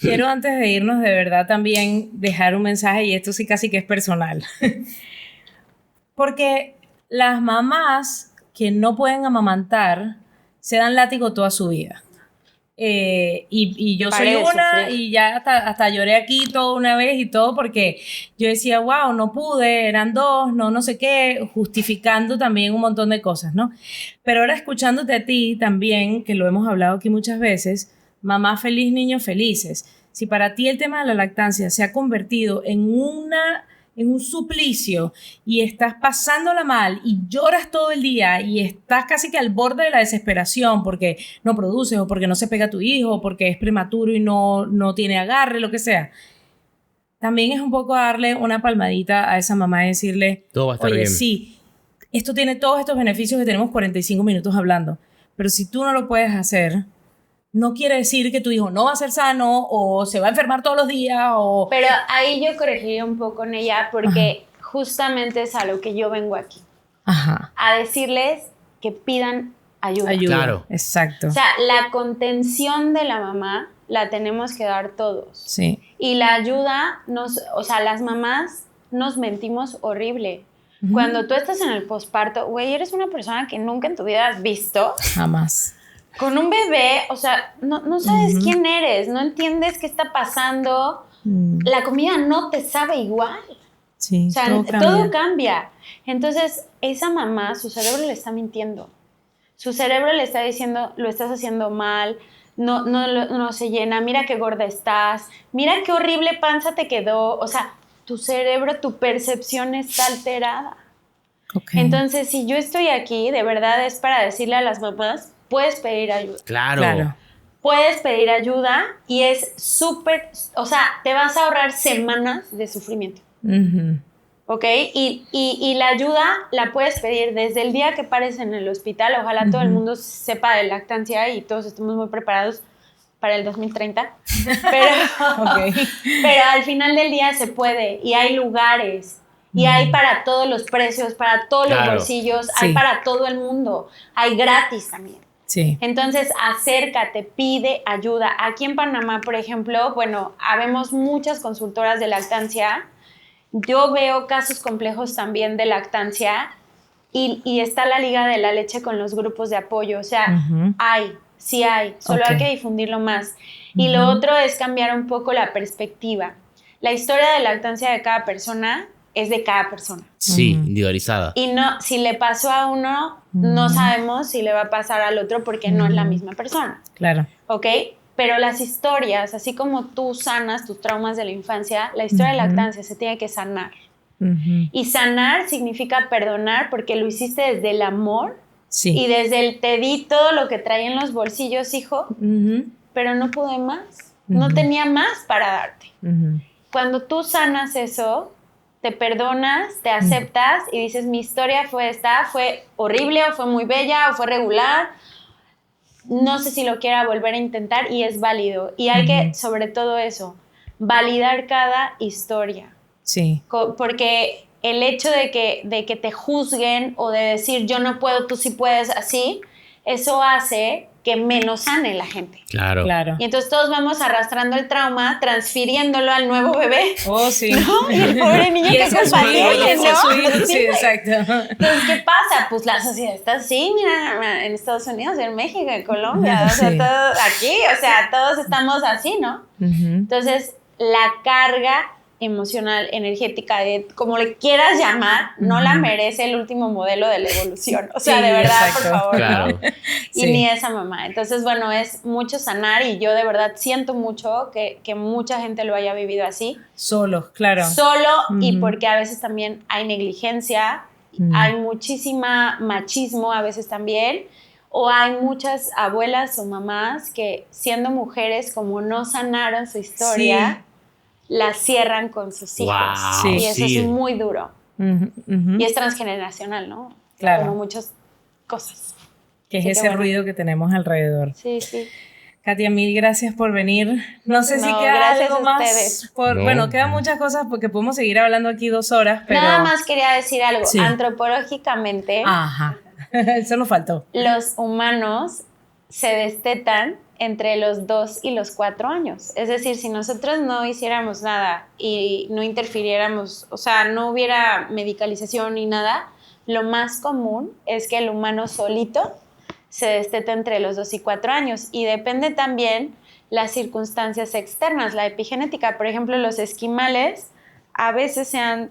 [SPEAKER 2] quiero antes de irnos de verdad también dejar un mensaje, y esto sí casi que es personal. Porque las mamás que no pueden amamantar se dan látigo toda su vida. Y yo soy una, y ya hasta lloré aquí toda una vez y todo, porque yo decía, wow, no pude, eran 2, no sé qué, justificando también un montón de cosas, ¿no? Pero ahora escuchándote a ti también, que lo hemos hablado aquí muchas veces, mamá feliz, niños felices. Si para ti el tema de la lactancia se ha convertido en un suplicio y estás pasándola mal y lloras todo el día y estás casi que al borde de la desesperación porque no produces o porque no se pega a tu hijo o porque es prematuro y no tiene agarre, lo que sea, también es un poco darle una palmadita a esa mamá y decirle,
[SPEAKER 1] todo va a estar bien.
[SPEAKER 2] Sí, esto tiene todos estos beneficios que tenemos 45 minutos hablando, pero si tú no lo puedes hacer, no quiere decir que tu hijo no va a ser sano o se va a enfermar todos los días o...
[SPEAKER 3] Pero ahí yo corregiría un poco en ella porque justamente es a lo que yo vengo aquí. A decirles que pidan ayuda.
[SPEAKER 1] Claro.
[SPEAKER 2] Exacto.
[SPEAKER 3] O sea, la contención de la mamá la tenemos que dar todos.
[SPEAKER 2] Sí.
[SPEAKER 3] Y la ayuda, las mamás nos mentimos horrible. Cuando tú estás en el posparto, güey, eres una persona que nunca en tu vida has visto.
[SPEAKER 2] Jamás.
[SPEAKER 3] Con un bebé, o sea, no sabes quién eres, no entiendes qué está pasando, la comida no te sabe igual.
[SPEAKER 2] Sí,
[SPEAKER 3] o sea, todo cambia. Entonces, esa mamá, su cerebro le está mintiendo. Su cerebro le está diciendo, lo estás haciendo mal, no se llena, mira qué gorda estás, mira qué horrible panza te quedó. O sea, tu cerebro, tu percepción está alterada.
[SPEAKER 2] Okay.
[SPEAKER 3] Entonces, si yo estoy aquí, de verdad es para decirle a las mamás, puedes pedir ayuda.
[SPEAKER 1] Claro.
[SPEAKER 3] Puedes pedir ayuda y es súper, o sea, te vas a ahorrar semanas de sufrimiento.
[SPEAKER 2] Uh-huh.
[SPEAKER 3] ¿Ok? Y la ayuda la puedes pedir desde el día que pares en el hospital. Ojalá todo el mundo sepa de lactancia y todos estemos muy preparados para el 2030. Pero al final del día se puede y hay lugares. Y hay para todos los precios, para todos los bolsillos, hay para todo el mundo. Hay gratis también.
[SPEAKER 2] Sí.
[SPEAKER 3] Entonces, acércate, pide ayuda. Aquí en Panamá, por ejemplo, bueno, habemos muchas consultoras de lactancia. Yo veo casos complejos también de lactancia y está la Liga de la Leche con los grupos de apoyo. O sea, sí hay, solo hay que difundirlo más. Y lo otro es cambiar un poco la perspectiva. La historia de lactancia de cada persona es de cada persona.
[SPEAKER 1] Sí, individualizada.
[SPEAKER 3] Y no, si le pasó a uno, no sabemos si le va a pasar al otro porque no es la misma persona.
[SPEAKER 2] Claro.
[SPEAKER 3] ¿Ok? Pero las historias, así como tú sanas tus traumas de la infancia, la historia de lactancia se tiene que sanar. Y sanar significa perdonar porque lo hiciste desde el amor y desde el te di todo lo que traía en los bolsillos, hijo, pero no pude más. No tenía más para darte. Cuando tú sanas eso, te perdonas, te aceptas y dices, mi historia fue esta, fue horrible o fue muy bella o fue regular. No sé si lo quiera volver a intentar y es válido. Y hay que, sobre todo eso, validar cada historia.
[SPEAKER 2] Sí.
[SPEAKER 3] Porque el hecho de que te juzguen o de decir yo no puedo, tú sí puedes, así, eso hace que menos sane la gente.
[SPEAKER 1] Claro.
[SPEAKER 3] Y entonces todos vamos arrastrando el trauma, transfiriéndolo al nuevo bebé.
[SPEAKER 2] Oh, sí.
[SPEAKER 3] ¿No? Y el pobre niño que acompañe, ¿no?
[SPEAKER 2] Sí, exacto.
[SPEAKER 3] Entonces, ¿qué pasa? Pues la sociedad está así, mira, en Estados Unidos, en México, en Colombia, o sea, todo aquí, o sea, todos estamos así, ¿no? Entonces, la carga emocional, energética, como le quieras llamar, no la merece el último modelo de la evolución. O sea, de verdad, por favor,
[SPEAKER 1] claro.
[SPEAKER 3] ¿no? Y ni esa mamá. Entonces, bueno, es mucho sanar y yo de verdad siento mucho que mucha gente lo haya vivido así.
[SPEAKER 2] Solo, claro.
[SPEAKER 3] Solo y porque a veces también hay negligencia, hay muchísima machismo a veces también, o hay muchas abuelas o mamás que siendo mujeres como no sanaron su historia, la cierran con sus hijos.
[SPEAKER 1] Wow,
[SPEAKER 3] y eso es muy duro. Y es transgeneracional, ¿no?
[SPEAKER 2] Claro.
[SPEAKER 3] Como muchas cosas.
[SPEAKER 2] Que es ese ruido que tenemos alrededor.
[SPEAKER 3] Sí, sí.
[SPEAKER 2] Katia, mil gracias por venir. No sé si queda algo más. Bueno, quedan muchas cosas porque podemos seguir hablando aquí 2 horas, pero...
[SPEAKER 3] Nada más quería decir algo. Antropológicamente,
[SPEAKER 2] eso nos faltó.
[SPEAKER 3] Los humanos se destetan entre los 2 y los 4 años. Es decir, si nosotros no hiciéramos nada y no interfiriéramos, o sea, no hubiera medicalización ni nada, lo más común es que el humano solito se desteta entre los 2 y 4 años. Y depende también las circunstancias externas, la epigenética. Por ejemplo, los esquimales a veces se han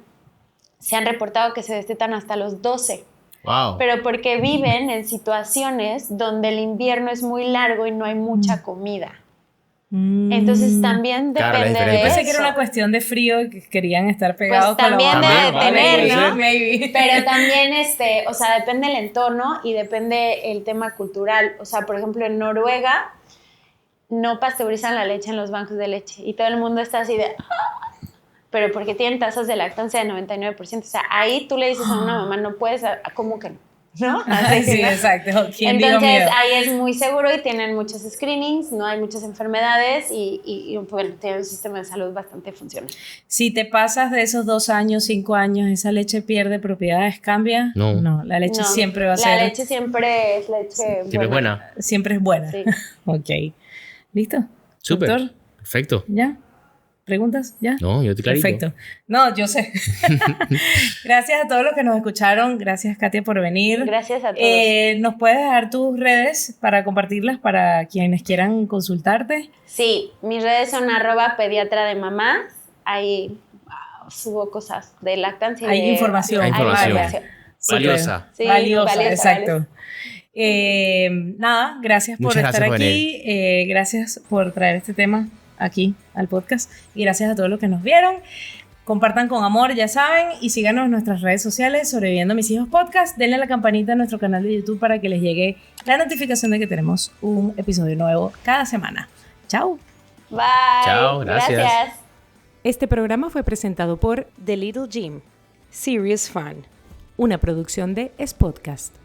[SPEAKER 3] reportado que se destetan hasta los 12.
[SPEAKER 1] Wow.
[SPEAKER 3] Pero porque viven en situaciones donde el invierno es muy largo y no hay mucha comida. Entonces también depende de eso.
[SPEAKER 2] Pensé que era una cuestión de frío y que querían estar pegados
[SPEAKER 3] pues también
[SPEAKER 2] con la
[SPEAKER 3] debe tener, ¿no?
[SPEAKER 2] Maybe.
[SPEAKER 3] Pero también, o sea, depende el entorno y depende el tema cultural. O sea, por ejemplo, en Noruega no pasteurizan la leche en los bancos de leche y todo el mundo está así de... Pero porque tienen tasas de lactancia de 99%. O sea, ahí tú le dices a una mamá, no puedes, ¿cómo que no? ¿No? Así,
[SPEAKER 2] sí,
[SPEAKER 3] ¿no?
[SPEAKER 2] Exacto.
[SPEAKER 3] Entonces, ahí es muy seguro y tienen muchos screenings, no hay muchas enfermedades y bueno, tienen un sistema de salud bastante funcional.
[SPEAKER 2] Si te pasas de esos 2 años, 5 años, ¿esa leche pierde propiedades, cambia? No, la leche siempre va a ser...
[SPEAKER 3] La leche siempre es leche
[SPEAKER 1] siempre buena.
[SPEAKER 2] Siempre es buena.
[SPEAKER 3] Sí.
[SPEAKER 2] Ok. ¿Listo?
[SPEAKER 1] Súper.
[SPEAKER 2] Doctor,
[SPEAKER 1] perfecto.
[SPEAKER 2] ¿ya? ¿Preguntas? ¿Ya?
[SPEAKER 1] No, yo estoy clarito.
[SPEAKER 2] Perfecto. No, yo sé. Gracias a todos los que nos escucharon. Gracias, Katia, por venir.
[SPEAKER 3] Gracias a todos.
[SPEAKER 2] ¿Nos puedes dar tus redes para compartirlas para quienes quieran consultarte?
[SPEAKER 3] Sí, mis redes son @pediatra de mamás. Ahí subo cosas de lactancia.
[SPEAKER 2] Hay información.
[SPEAKER 1] Hay información. Valiosa.
[SPEAKER 3] Sí,
[SPEAKER 2] valiosa, exacto. Nada, gracias por estar aquí. Gracias por traer este tema aquí al podcast y gracias a todos los que nos vieron. Compartan con amor, ya saben, y síganos en nuestras redes sociales, Sobreviviendo a Mis Hijos Podcast. Denle a la campanita a nuestro canal de YouTube para que les llegue la notificación de que tenemos un episodio nuevo cada semana. Chao.
[SPEAKER 3] Bye.
[SPEAKER 1] Chao, gracias.
[SPEAKER 2] Este programa fue presentado por The Little Gym, Serious Fun, una producción de Spodcast.